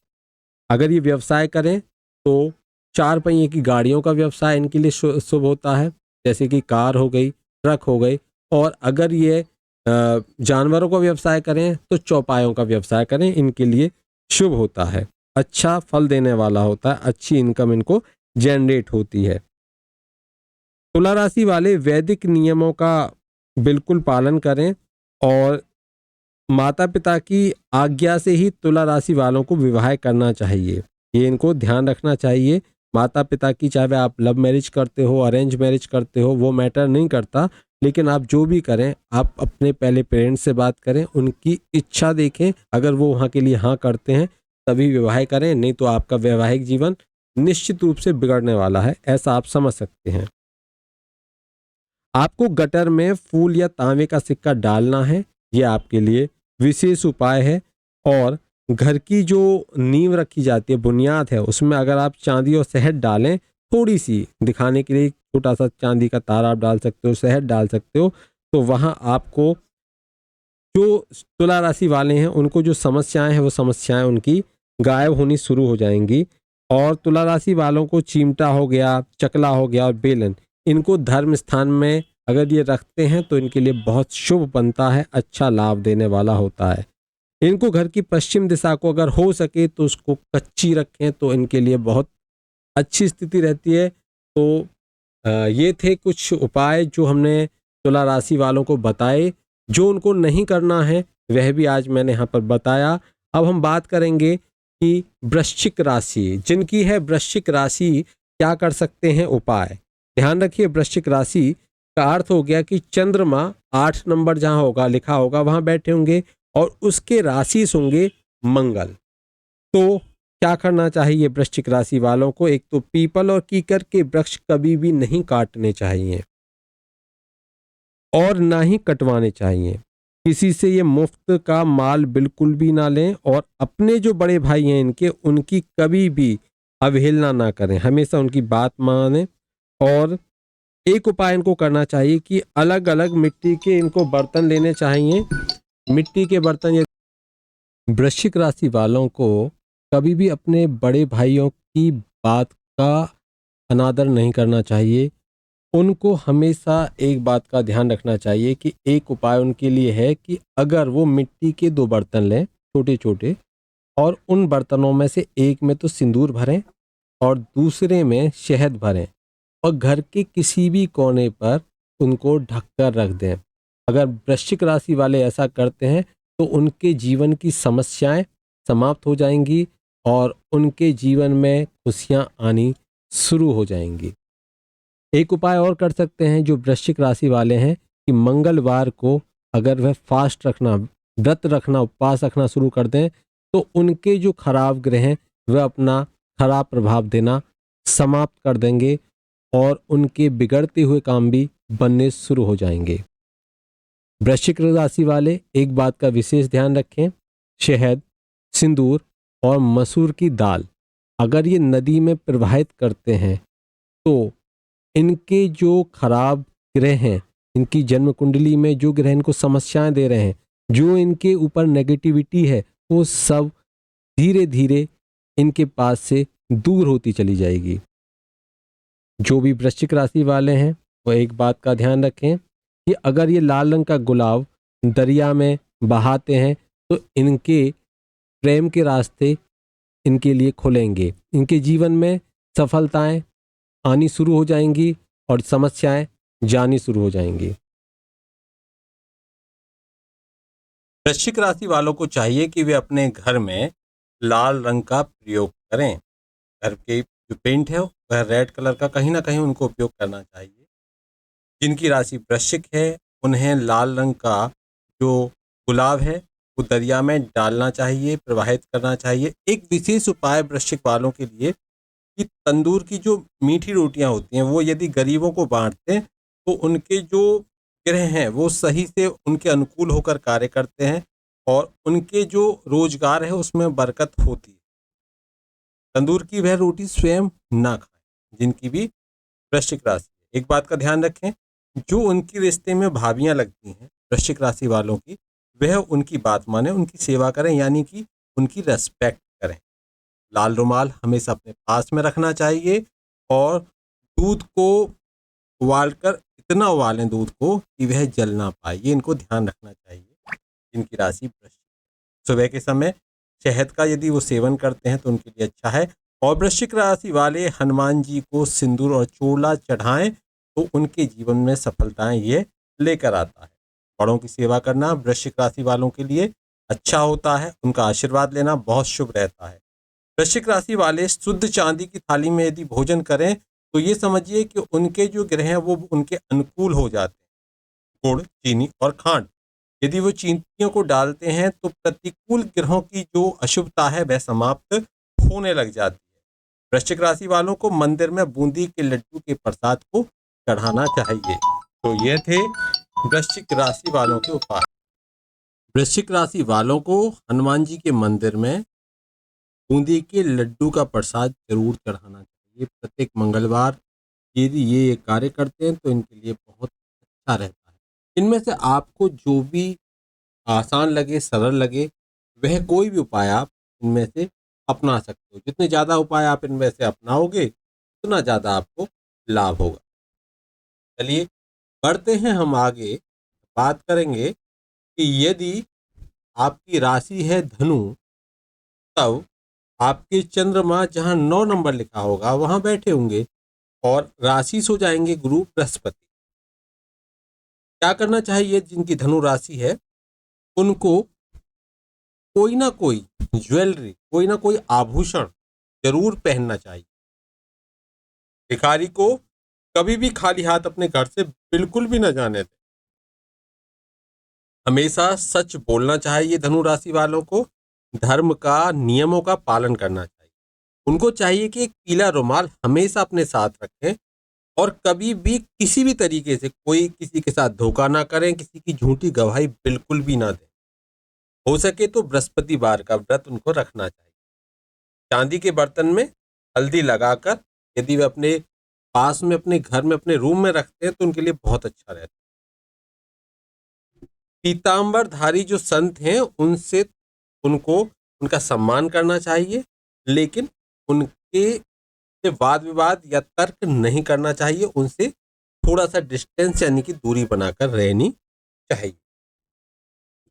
अगर ये व्यवसाय करें तो 4 पहिए की गाड़ियों का व्यवसाय इनके लिए शुभ होता है, जैसे कि कार हो गई, ट्रक हो गई। और अगर ये जानवरों का व्यवसाय करें तो चौपायों का व्यवसाय करें, इनके लिए शुभ होता है, अच्छा फल देने वाला होता है, अच्छी इनकम इनको जनरेट होती है। तुला राशि वाले वैदिक नियमों का बिल्कुल पालन करें और माता पिता की आज्ञा से ही तुला राशि वालों को विवाह करना चाहिए। ये इनको ध्यान रखना चाहिए। माता पिता की, चाहे आप लव मैरिज करते हो, अरेंज मैरिज करते हो, वो मैटर नहीं करता, लेकिन आप जो भी करें, आप अपने पहले पेरेंट्स से बात करें, उनकी इच्छा देखें। अगर वो वहाँ के लिए हाँ करते हैं तभी विवाह करें, नहीं तो आपका वैवाहिक जीवन निश्चित रूप से बिगड़ने वाला है, ऐसा आप समझ सकते हैं। आपको गटर में फूल या तांबे का सिक्का डालना है, ये आपके लिए विशेष उपाय है। और घर की जो नींव रखी जाती है, बुनियाद है, उसमें अगर आप चांदी और शहद डालें, थोड़ी सी दिखाने के लिए छोटा सा चांदी का तारा आप डाल सकते हो, शहद डाल सकते हो, तो वहाँ आपको जो तुला राशि वाले हैं उनको जो समस्याएं हैं वो समस्याएं उनकी गायब होनी शुरू हो जाएंगी। और तुला राशि वालों को चिमटा हो गया, चकला हो गया और बेलन, इनको धर्म स्थान में अगर ये रखते हैं तो इनके लिए बहुत शुभ बनता है, अच्छा लाभ देने वाला होता है। इनको घर की पश्चिम दिशा को अगर हो सके तो उसको कच्ची रखें तो इनके लिए बहुत अच्छी स्थिति रहती है। तो ये थे कुछ उपाय जो हमने तुला राशि वालों को बताए। जो उनको नहीं करना है वह भी आज मैंने यहाँ पर बताया। अब हम बात करेंगे कि वृश्चिक राशि, जिनकी है वृश्चिक राशि, क्या कर सकते हैं उपाय। ध्यान रखिए, वृश्चिक राशि का अर्थ हो गया कि चंद्रमा 8 नंबर जहाँ होगा लिखा होगा वहाँ बैठे होंगे और उसके राशि होंगे मंगल। तो क्या करना चाहिए वृश्चिक राशि वालों को। एक तो पीपल और कीकर के वृक्ष कभी भी नहीं काटने चाहिए और ना ही कटवाने चाहिए। किसी से ये मुफ्त का माल बिल्कुल भी ना लें और अपने जो बड़े भाई हैं इनके, उनकी कभी भी अवहेलना ना करें, हमेशा उनकी बात मानें। और एक उपाय इनको करना चाहिए कि अलग अलग मिट्टी के इनको बर्तन लेने चाहिए। मिट्टी के बर्तन, वृश्चिक राशि वालों को कभी भी अपने बड़े भाइयों की बात का अनादर नहीं करना चाहिए। उनको हमेशा एक बात का ध्यान रखना चाहिए कि एक उपाय उनके लिए है कि अगर वो मिट्टी के 2 बर्तन लें छोटे छोटे, और उन बर्तनों में से एक में तो सिंदूर भरें और दूसरे में शहद भरें और घर के किसी भी कोने पर उनको ढककर रख दें। अगर वृश्चिक राशि वाले ऐसा करते हैं तो उनके जीवन की समस्याएं समाप्त हो जाएंगी और उनके जीवन में खुशियां आनी शुरू हो जाएंगी। एक उपाय और कर सकते हैं जो वृश्चिक राशि वाले हैं कि मंगलवार को अगर वह फास्ट रखना, व्रत रखना, उपवास रखना शुरू कर दें तो उनके जो खराब ग्रह हैं वह अपना खराब प्रभाव देना समाप्त कर देंगे और उनके बिगड़ते हुए काम भी बनने शुरू हो जाएंगे। वृश्चिक राशि वाले एक बात का विशेष ध्यान रखें, शहद, सिंदूर और मसूर की दाल अगर ये नदी में प्रवाहित करते हैं तो इनके जो खराब ग्रह हैं, इनकी जन्म कुंडली में जो ग्रह इनको समस्याएं दे रहे हैं, जो इनके ऊपर नेगेटिविटी है, वो सब धीरे धीरे इनके पास से दूर होती चली जाएगी। जो भी वृश्चिक राशि वाले हैं वो एक बात का ध्यान रखें कि अगर ये लाल रंग का गुलाब दरिया में बहाते हैं तो इनके प्रेम के रास्ते इनके लिए खुलेंगे, इनके जीवन में सफलताएं आनी शुरू हो जाएंगी और समस्याएं जानी शुरू हो जाएंगी। वृश्चिक राशि वालों को चाहिए कि वे अपने घर में लाल रंग का प्रयोग करें। घर के जो पेंट है वह रेड कलर का कहीं ना कहीं उनको उपयोग करना चाहिए। जिनकी राशि वृश्चिक है उन्हें लाल रंग का जो गुलाब है वो दरिया में डालना चाहिए, प्रवाहित करना चाहिए। एक विशेष उपाय वृश्चिक वालों के लिए कि तंदूर की जो मीठी रोटियां होती हैं वो यदि गरीबों को बांटते हैं तो उनके जो ग्रह हैं वो सही से उनके अनुकूल होकर कार्य करते हैं और उनके जो रोजगार है उसमें बरकत होती है। तंदूर की वह रोटी स्वयं ना खाएं जिनकी भी वृश्चिक राशि है। एक बात का ध्यान रखें, जो उनकी रिश्ते में भाभियां लगती हैं वृश्चिक राशि वालों की, वह उनकी बात माने, उनकी सेवा करें, यानी कि उनकी रेस्पेक्ट करें। लाल रुमाल हमेशा अपने पास में रखना चाहिए और दूध को उबालकर इतना उबालें दूध को कि वह जल ना पाए, ये इनको ध्यान रखना चाहिए। जिनकी राशि वृश्चिक, सुबह के समय शहद का यदि वो सेवन करते हैं तो उनके लिए अच्छा है। और वृश्चिक राशि वाले हनुमान जी को सिंदूर और चूड़ा चढ़ाएं तो उनके जीवन में सफलताएं ये लेकर आता है। बड़ों की सेवा करना वृश्चिक राशि वालों के लिए अच्छा होता है, उनका आशीर्वाद लेना बहुत शुभ रहता है। वृश्चिक राशि वाले शुद्ध चांदी की थाली में यदि भोजन करें तो ये समझिए कि उनके जो ग्रह हैं वो उनके अनुकूल हो जाते हैं। गुड़, चीनी और खांड, यदि वो चींटियों को डालते हैं तो प्रतिकूल ग्रहों की जो अशुभता है वह समाप्त होने लग जाती है। वृश्चिक राशि वालों को मंदिर में बूंदी के लड्डू के प्रसाद को चढ़ाना चाहिए। तो ये थे वृश्चिक राशि वालों के उपाय। वृश्चिक राशि वालों को हनुमान जी के मंदिर में बूंदी के लड्डू का प्रसाद जरूर चढ़ाना चाहिए प्रत्येक मंगलवार। यदि ये कार्य करते हैं तो इनके लिए बहुत अच्छा रहता है। इनमें से आपको जो भी आसान लगे, सरल लगे, वह कोई भी उपाय आप इनमें से अपना सकते हो। जितने ज़्यादा उपाय आप इनमें से अपनाओगे उतना ज़्यादा आपको लाभ होगा। चलिए बढ़ते हैं हम आगे। बात करेंगे कि यदि आपकी राशि है धनु, तब आपके चंद्रमा जहां 9 नंबर लिखा होगा वहां बैठे होंगे और राशि से हो जाएंगे गुरु बृहस्पति। क्या करना चाहिए? जिनकी धनु राशि है उनको कोई ना कोई ज्वेलरी, कोई ना कोई आभूषण जरूर पहनना चाहिए। भिखारी को कभी भी खाली हाथ अपने घर से बिल्कुल भी न जाने दें। हमेशा सच बोलना चाहिए धनु राशि वालों को। धर्म का, नियमों का पालन करना चाहिए। उनको चाहिए कि एक पीला रुमाल हमेशा अपने साथ रखें और कभी भी किसी भी तरीके से कोई किसी के साथ धोखा ना करें, किसी की झूठी गवाही बिल्कुल भी ना दें। हो सके तो बृहस्पतिवार का व्रत उनको रखना चाहिए। चांदी के बर्तन में हल्दी लगाकर यदि वे अपने पास में, अपने घर में, अपने रूम में रखते हैं तो उनके लिए बहुत अच्छा रहता है। पीतांबरधारी जो संत हैं उनसे उनको उनका सम्मान करना चाहिए, लेकिन उनके से वाद विवाद या तर्क नहीं करना चाहिए। उनसे थोड़ा सा डिस्टेंस यानी कि दूरी बनाकर रहनी चाहिए।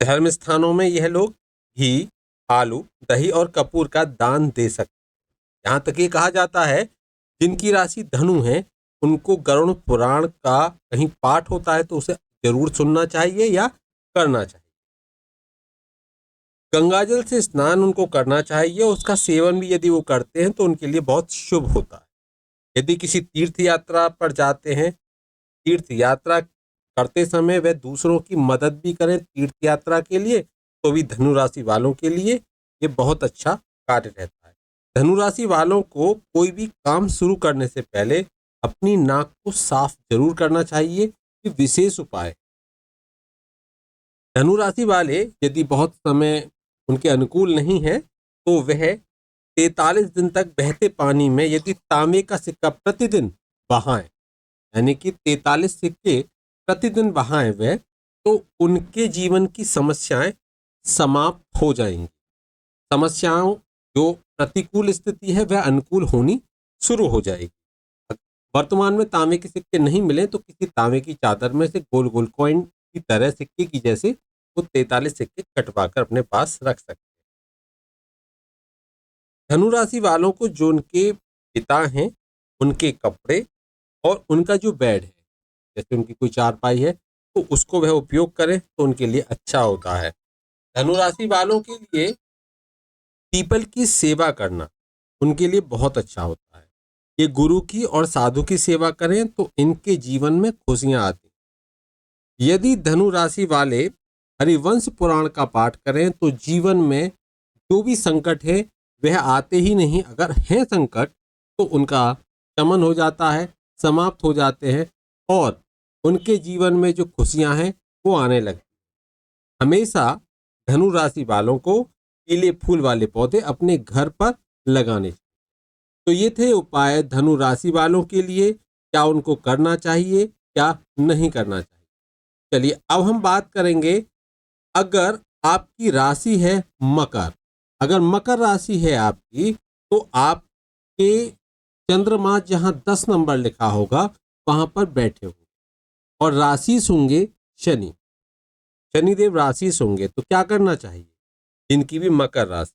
धर्म स्थानों में यह लोग घी, आलू, दही और कपूर का दान दे सकते हैं। यहाँ तक ये कहा जाता है जिनकी राशि धनु है उनको गरुड़ पुराण का कहीं पाठ होता है तो उसे जरूर सुनना चाहिए या करना चाहिए। गंगाजल से स्नान उनको करना चाहिए। उसका सेवन भी यदि वो करते हैं तो उनके लिए बहुत शुभ होता है। यदि किसी तीर्थ यात्रा पर जाते हैं, तीर्थ यात्रा करते समय वह दूसरों की मदद भी करें तीर्थ यात्रा के लिए, तो भी धनु राशि वालों के लिए ये बहुत अच्छा कार्य रहता है। धनु राशि वालों को कोई भी काम शुरू करने से पहले अपनी नाक को साफ जरूर करना चाहिए। ये विशेष उपाय। धनु राशि वाले यदि बहुत समय उनके अनुकूल नहीं है तो वह 43 दिन तक बहते पानी में यदि तांबे का सिक्का प्रतिदिन बहाएं, यानी कि 43 सिक्के प्रतिदिन बहाएं वह, तो उनके जीवन की समस्याएं समाप्त हो जाएंगी। समस्याओं जो प्रतिकूल स्थिति है वह अनुकूल होनी शुरू हो जाएगी। वर्तमान में तांबे के सिक्के नहीं मिले तो किसी तांबे की चादर में से गोल गोल कॉइन की तरह सिक्के की जैसे वो 43 सिक्के कटवाकर अपने पास रख सकते हैं। धनु राशि वालों को जो उनके पिता हैं उनके कपड़े और उनका जो बेड है, जैसे उनकी कोई चारपाई है तो उसको वह उपयोग करें तो उनके लिए अच्छा होता है। धनु राशि वालों के लिए पीपल की सेवा करना उनके लिए बहुत अच्छा होता है। ये गुरु की और साधु की सेवा करें तो इनके जीवन में खुशियां आती। यदि धनु राशि वाले हरिवंश पुराण का पाठ करें तो जीवन में जो भी संकट है वह आते ही नहीं। अगर है संकट तो उनका शमन हो जाता है, समाप्त हो जाते हैं और उनके जीवन में जो खुशियां हैं वो आने लगती। हमेशा धनु राशि वालों को पीले फूल वाले पौधे अपने घर पर लगाने चाहिए। तो ये थे उपाय धनु राशि वालों के लिए। क्या उनको करना चाहिए, क्या नहीं करना चाहिए। चलिए अब हम बात करेंगे अगर आपकी राशि है मकर। अगर मकर राशि है आपकी तो आपके चंद्रमा जहां 10 नंबर लिखा होगा वहां पर बैठे होंगे और राशि होंगे शनि, शनिदेव राशि होंगे। तो क्या करना चाहिए? जिनकी भी मकर राशि,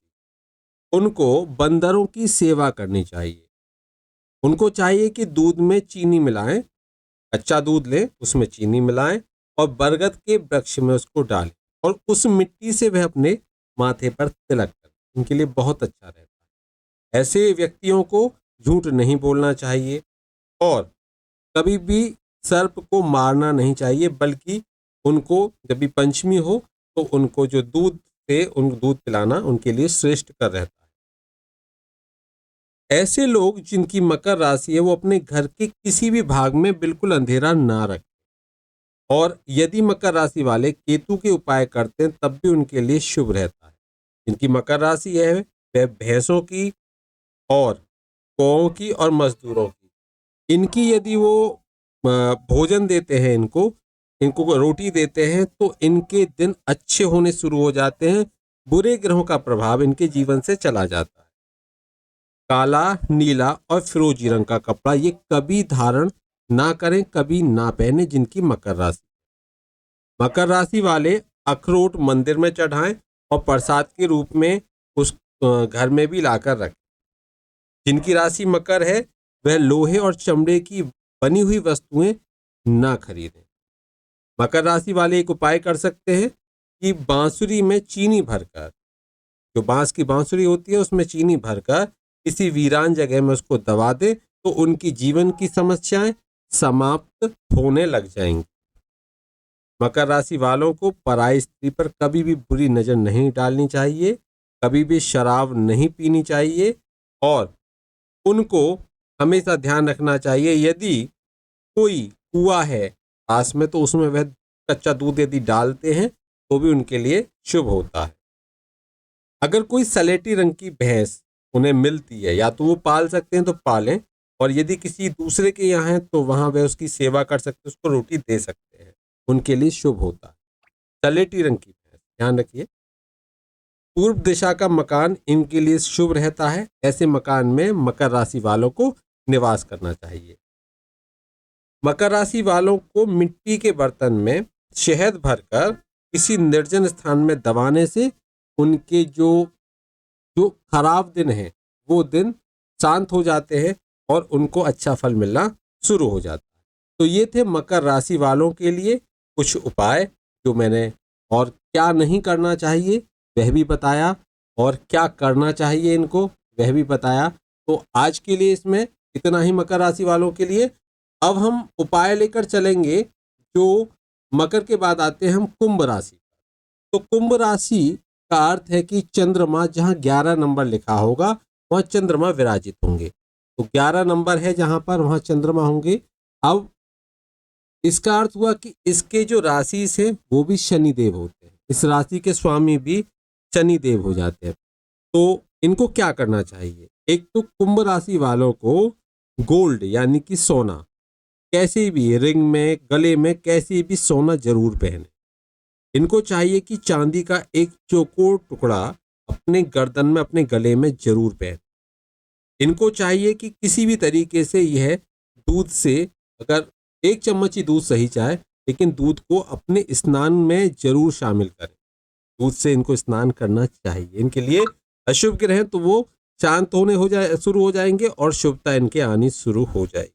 उनको बंदरों की सेवा करनी चाहिए। उनको चाहिए कि दूध में चीनी मिलाएं, कच्चा दूध लें, उसमें चीनी मिलाएं और बरगद के वृक्ष में उसको डालें और उस मिट्टी से वह अपने माथे पर तिलक करें। उनके लिए बहुत अच्छा रहता है। ऐसे व्यक्तियों को झूठ नहीं बोलना चाहिए और कभी भी सर्प को मारना नहीं चाहिए, बल्कि उनको जब भी पंचमी हो तो उनको जो दूध से उन दूध पिलाना उनके लिए श्रेष्ठ कर रहता है। ऐसे लोग जिनकी मकर राशि है वो अपने घर के किसी भी भाग में बिल्कुल अंधेरा ना रखें, और यदि मकर राशि वाले केतु के उपाय करते हैं तब भी उनके लिए शुभ रहता है। जिनकी मकर राशि है वह भैंसों की और गौओं की और मजदूरों की, इनकी यदि वो भोजन देते हैं, इनको इनको रोटी देते हैं, तो इनके दिन अच्छे होने शुरू हो जाते हैं, बुरे ग्रहों का प्रभाव इनके जीवन से चला जाता है। काला, नीला और फिरोजी रंग का कपड़ा ये कभी धारण ना करें, कभी ना पहने जिनकी मकर राशि। मकर राशि वाले अखरोट मंदिर में चढ़ाएं और प्रसाद के रूप में उस घर में भी लाकर रखें। जिनकी राशि मकर है वह लोहे और चमड़े की बनी हुई वस्तुएं ना खरीदें। मकर राशि वाले एक उपाय कर सकते हैं कि बांसुरी में चीनी भरकर, जो बांस की बांसुरी होती है उसमें चीनी भरकर किसी वीरान जगह में उसको दबा दे तो उनकी जीवन की समस्याएं समाप्त होने लग जाएंगी। मकर राशि वालों को पराई स्त्री पर कभी भी बुरी नजर नहीं डालनी चाहिए, कभी भी शराब नहीं पीनी चाहिए और उनको हमेशा ध्यान रखना चाहिए यदि कोई कुआं है पास में तो उसमें वह कच्चा दूध यदि डालते हैं तो भी उनके लिए शुभ होता है। अगर कोई सलेटी रंग की भैंस उन्हें मिलती है या तो वो पाल सकते हैं तो पालें, और यदि किसी दूसरे के यहाँ है तो वहां वह उसकी सेवा कर सकते हैं, उसको रोटी दे सकते हैं, उनके लिए शुभ होता है। सलेटी रंग की भैंस, ध्यान रखिए। पूर्व दिशा का मकान इनके लिए शुभ रहता है। ऐसे मकान में मकर राशि वालों को निवास करना चाहिए। मकर राशि वालों को मिट्टी के बर्तन में शहद भरकर किसी निर्जन स्थान में दबाने से उनके जो जो खराब दिन है वो दिन शांत हो जाते हैं और उनको अच्छा फल मिलना शुरू हो जाता है। तो ये थे मकर राशि वालों के लिए कुछ उपाय जो मैंने, और क्या नहीं करना चाहिए वह भी बताया, और क्या करना चाहिए इनको वह भी बताया। तो आज के लिए इसमें इतना ही मकर राशि वालों के लिए। अब हम उपाय लेकर चलेंगे जो मकर के बाद आते हैं हम कुंभ राशि। तो कुंभ राशि का अर्थ है कि चंद्रमा जहां 11 नंबर लिखा होगा वहां चंद्रमा विराजित होंगे। तो 11 नंबर है जहां पर वहां चंद्रमा होंगे। अब इसका अर्थ हुआ कि इसके जो राशि से वो भी शनि देव होते हैं, इस राशि के स्वामी भी शनि देव हो जाते हैं। तो इनको क्या करना चाहिए? एक तो कुंभ राशि वालों को गोल्ड यानी कि सोना, कैसे भी रिंग में, गले में, कैसे भी सोना जरूर पहने। इनको चाहिए कि चांदी का एक चौकोर टुकड़ा अपने गर्दन में, अपने गले में जरूर पहने। इनको चाहिए कि किसी भी तरीके से यह दूध से, अगर 1 चम्मच ही दूध सही चाहे, लेकिन दूध को अपने स्नान में जरूर शामिल करें। दूध से इनको स्नान करना चाहिए। इनके लिए अशुभ ग्रह हैं तो वो शांत होने शुरू हो जाएंगे और शुभता इनके आनी शुरू हो जाएगी।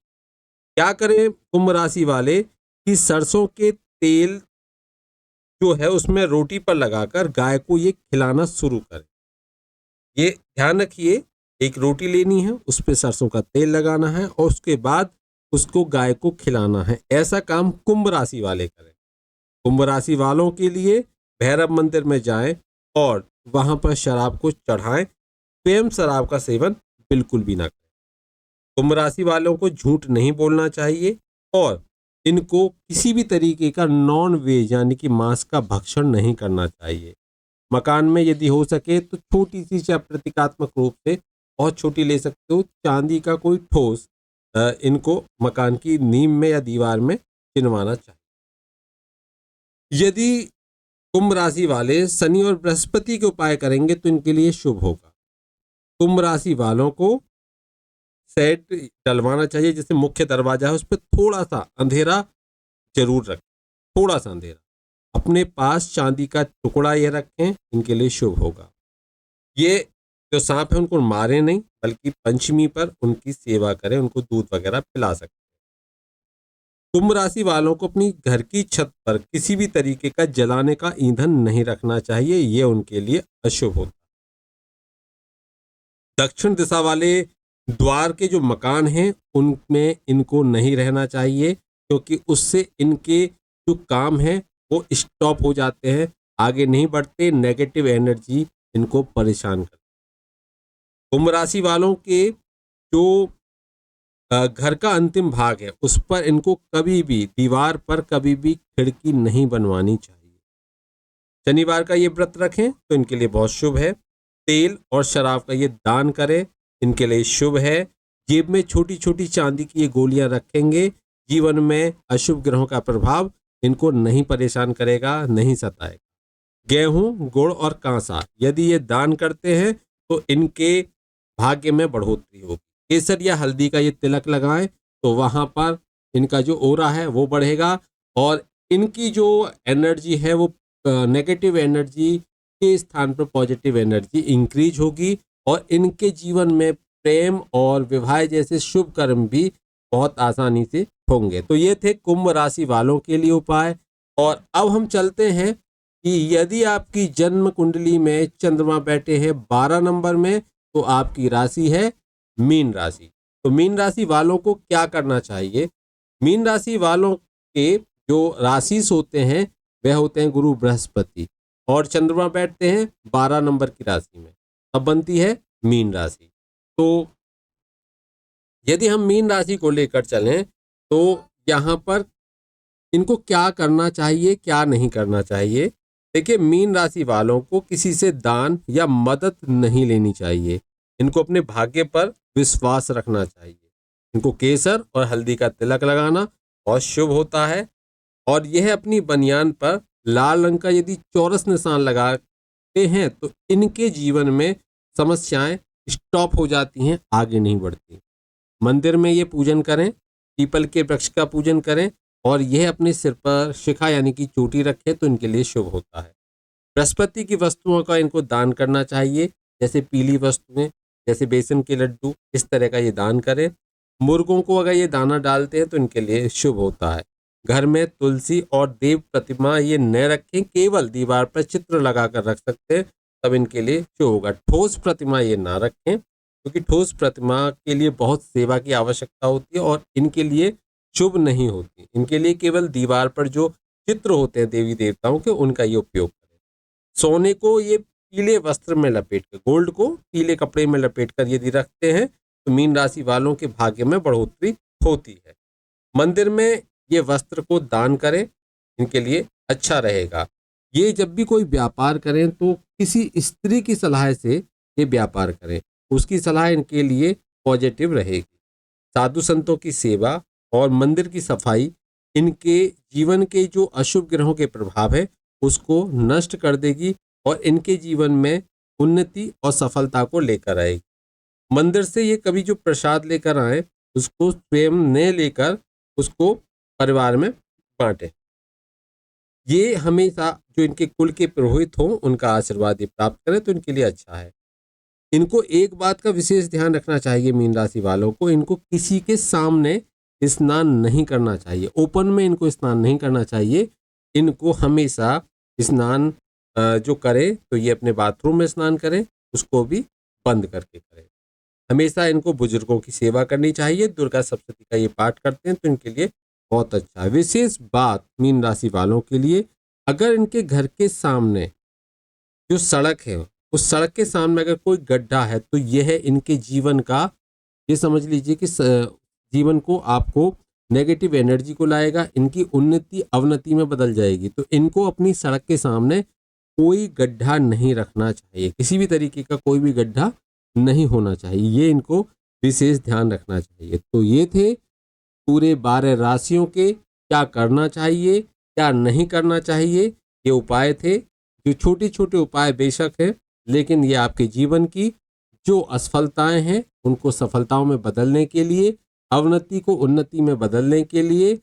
क्या करें कुंभ राशि वाले कि सरसों के तेल जो है उसमें रोटी पर लगाकर गाय को ये खिलाना शुरू करें। ये ध्यान रखिए, एक रोटी लेनी है, उस पर सरसों का तेल लगाना है और उसके बाद उसको गाय को खिलाना है। ऐसा काम कुंभ राशि वाले करें। कुंभ राशि वालों के लिए भैरव मंदिर में जाएं और वहां पर शराब को चढ़ाएं। स्वयं शराब का सेवन बिल्कुल भी ना करें। कुंभ राशि वालों को झूठ नहीं बोलना चाहिए और इनको किसी भी तरीके का नॉन वेज यानी कि मांस का भक्षण नहीं करना चाहिए। मकान में यदि हो सके तो छोटी सी, चाहे प्रतीकात्मक रूप से बहुत छोटी ले सकते हो, चांदी का कोई ठोस इनको मकान की नींव में या दीवार में चिनवाना चाहिए। यदि कुंभ राशि वाले शनि और बृहस्पति के उपाय करेंगे तो इनके लिए शुभ होगा। कुंभ राशि वालों को सेट डलवाना चाहिए, जैसे मुख्य दरवाजा है उस पर थोड़ा सा अंधेरा जरूर रखें, थोड़ा सा अंधेरा। अपने पास चांदी का टुकड़ा ये रखें, इनके लिए शुभ होगा। ये जो सांप है उनको मारे नहीं, बल्कि पंचमी पर उनकी सेवा करें, उनको दूध वगैरह पिला सकते हैं। कुंभ राशि वालों को अपनी घर की छत पर किसी भी तरीके का जलाने का ईंधन नहीं रखना चाहिए, ये उनके लिए अशुभ होता है। दक्षिण दिशा वाले द्वार के जो मकान हैं उनमें इनको नहीं रहना चाहिए, क्योंकि उससे इनके जो काम है वो स्टॉप हो जाते हैं, आगे नहीं बढ़ते, नेगेटिव एनर्जी इनको परेशान करती है। कुंभ राशि वालों के जो घर का अंतिम भाग है उस पर इनको कभी भी, दीवार पर कभी भी खिड़की नहीं बनवानी चाहिए। शनिवार का ये व्रत रखें तो इनके लिए बहुत शुभ है। तेल और शराब का ये दान करें, इनके लिए शुभ है। जेब में छोटी छोटी चांदी की ये गोलियां रखेंगे, जीवन में अशुभ ग्रहों का प्रभाव इनको नहीं परेशान करेगा, नहीं सताएगा। गेहूं, गुड़ और कांसा यदि ये दान करते हैं तो इनके भाग्य में बढ़ोतरी होगी। केसर या हल्दी का ये तिलक लगाएं तो वहां पर इनका जो ओरा है वो बढ़ेगा और इनकी जो एनर्जी है वो नेगेटिव एनर्जी के स्थान पर पॉजिटिव एनर्जी इंक्रीज होगी और इनके जीवन में प्रेम और विवाह जैसे शुभ कर्म भी बहुत आसानी से होंगे। तो ये थे कुंभ राशि वालों के लिए उपाय। और अब हम चलते हैं कि यदि आपकी जन्म कुंडली में चंद्रमा बैठे हैं 12 नंबर में तो आपकी राशि है मीन राशि। तो मीन राशि वालों को क्या करना चाहिए? मीन राशि वालों के जो राशिस होते हैं वह होते हैं गुरु बृहस्पति और चंद्रमा बैठते हैं 12 नंबर की राशि में, अब बनती है मीन राशि। तो यदि हम मीन राशि को लेकर चलें तो यहाँ पर इनको क्या करना चाहिए, क्या नहीं करना चाहिए? देखिए, मीन राशि वालों को किसी से दान या मदद नहीं लेनी चाहिए। इनको अपने भाग्य पर विश्वास रखना चाहिए। इनको केसर और हल्दी का तिलक लगाना बहुत शुभ होता है और यह अपनी बनियान पर लाल रंग का यदि चौरस निशान लगाते हैं तो इनके जीवन में समस्याएं स्टॉप हो जाती हैं, आगे नहीं बढ़ती। मंदिर में ये पूजन करें, पीपल के वृक्ष का पूजन करें और यह अपने सिर पर शिखा यानी कि चोटी रखें तो इनके लिए शुभ होता है। बृहस्पति की वस्तुओं का इनको दान करना चाहिए, जैसे पीली वस्तुएं, जैसे बेसन के लड्डू, इस तरह का ये दान करें। मुर्गों को अगर ये दाना डालते हैं तो इनके लिए शुभ होता है। घर में तुलसी और देव प्रतिमा ये न रखें, केवल दीवार पर चित्र लगाकर रख सकते हैं, तब इनके लिए शुभ होगा। ठोस प्रतिमा ये ना रखें क्योंकि ठोस प्रतिमा के लिए बहुत सेवा की आवश्यकता होती है और इनके लिए शुभ नहीं होती। इनके लिए केवल दीवार पर जो चित्र होते हैं देवी देवताओं के, उनका ये उपयोग करें। सोने को ये पीले वस्त्र में लपेट कर, गोल्ड को पीले कपड़े में लपेट कर यदि रखते हैं तो मीन राशि वालों के भाग्य में बढ़ोतरी होती है। मंदिर में ये वस्त्र को दान करें, इनके लिए अच्छा रहेगा। ये जब भी कोई व्यापार करें तो किसी स्त्री की सलाह से ये व्यापार करें, उसकी सलाह इनके लिए पॉजिटिव रहेगी। साधु संतों की सेवा और मंदिर की सफाई इनके जीवन के जो अशुभ ग्रहों के प्रभाव है उसको नष्ट कर देगी और इनके जीवन में उन्नति और सफलता को लेकर आएगी। मंदिर से ये कभी जो प्रसाद लेकर आए उसको स्वयं न लेकर उसको परिवार में बांटे। ये हमेशा जो इनके कुल के पुरोहित हों उनका आशीर्वाद ये प्राप्त करें तो इनके लिए अच्छा है। इनको एक बात का विशेष ध्यान रखना चाहिए मीन राशि वालों को, इनको किसी के सामने स्नान नहीं करना चाहिए, ओपन में इनको स्नान नहीं करना चाहिए। इनको हमेशा स्नान जो करें तो ये अपने बाथरूम में स्नान करें, उसको भी बंद करके करें। हमेशा इनको बुजुर्गों की सेवा करनी चाहिए। दुर्गा सप्तशती का ये पाठ करते हैं तो इनके लिए बहुत अच्छा है। विशेष बात मीन राशि वालों के लिए, अगर इनके घर के सामने जो सड़क है उस सड़क के सामने अगर कोई गड्ढा है तो यह इनके जीवन का, ये समझ लीजिए कि जीवन को आपको नेगेटिव एनर्जी को लाएगा, इनकी उन्नति अवनति में बदल जाएगी। तो इनको अपनी सड़क के सामने कोई गड्ढा नहीं रखना चाहिए, किसी भी तरीके का कोई भी गड्ढा नहीं होना चाहिए, ये इनको विशेष ध्यान रखना चाहिए। तो ये थे पूरे 12 राशियों के क्या करना चाहिए, क्या नहीं करना चाहिए, ये उपाय थे। जो छोटे छोटे उपाय बेशक है, लेकिन ये आपके जीवन की जो असफलताएं हैं उनको सफलताओं में बदलने के लिए, अवनति को उन्नति में बदलने के लिए,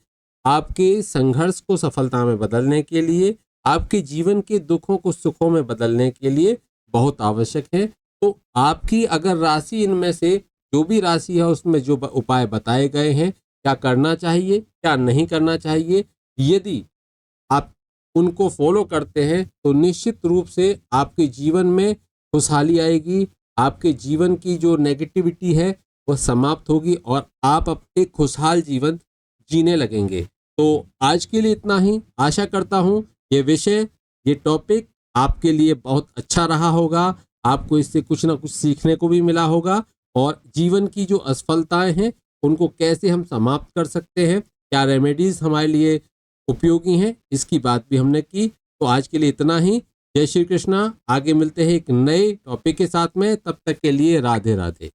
आपके संघर्ष को सफलता में बदलने के लिए, आपके जीवन के दुखों को सुखों में बदलने के लिए बहुत आवश्यक है। तो आपकी अगर राशि इनमें से जो भी राशि है उसमें जो उपाय बताए गए हैं, क्या करना चाहिए, क्या नहीं करना चाहिए, यदि आप उनको फॉलो करते हैं तो निश्चित रूप से आपके जीवन में खुशहाली आएगी, आपके जीवन की जो नेगेटिविटी है वो समाप्त होगी और आप अपने खुशहाल जीवन जीने लगेंगे। तो आज के लिए इतना ही। आशा करता हूँ ये विषय, ये टॉपिक आपके लिए बहुत अच्छा रहा होगा, आपको इससे कुछ ना कुछ सीखने को भी मिला होगा और जीवन की जो असफलताएं हैं उनको कैसे हम समाप्त कर सकते हैं, क्या रेमेडीज हमारे लिए उपयोगी हैं, इसकी बात भी हमने की। तो आज के लिए इतना ही। जय श्री कृष्णा। आगे मिलते हैं एक नए टॉपिक के साथ में, तब तक के लिए राधे राधे।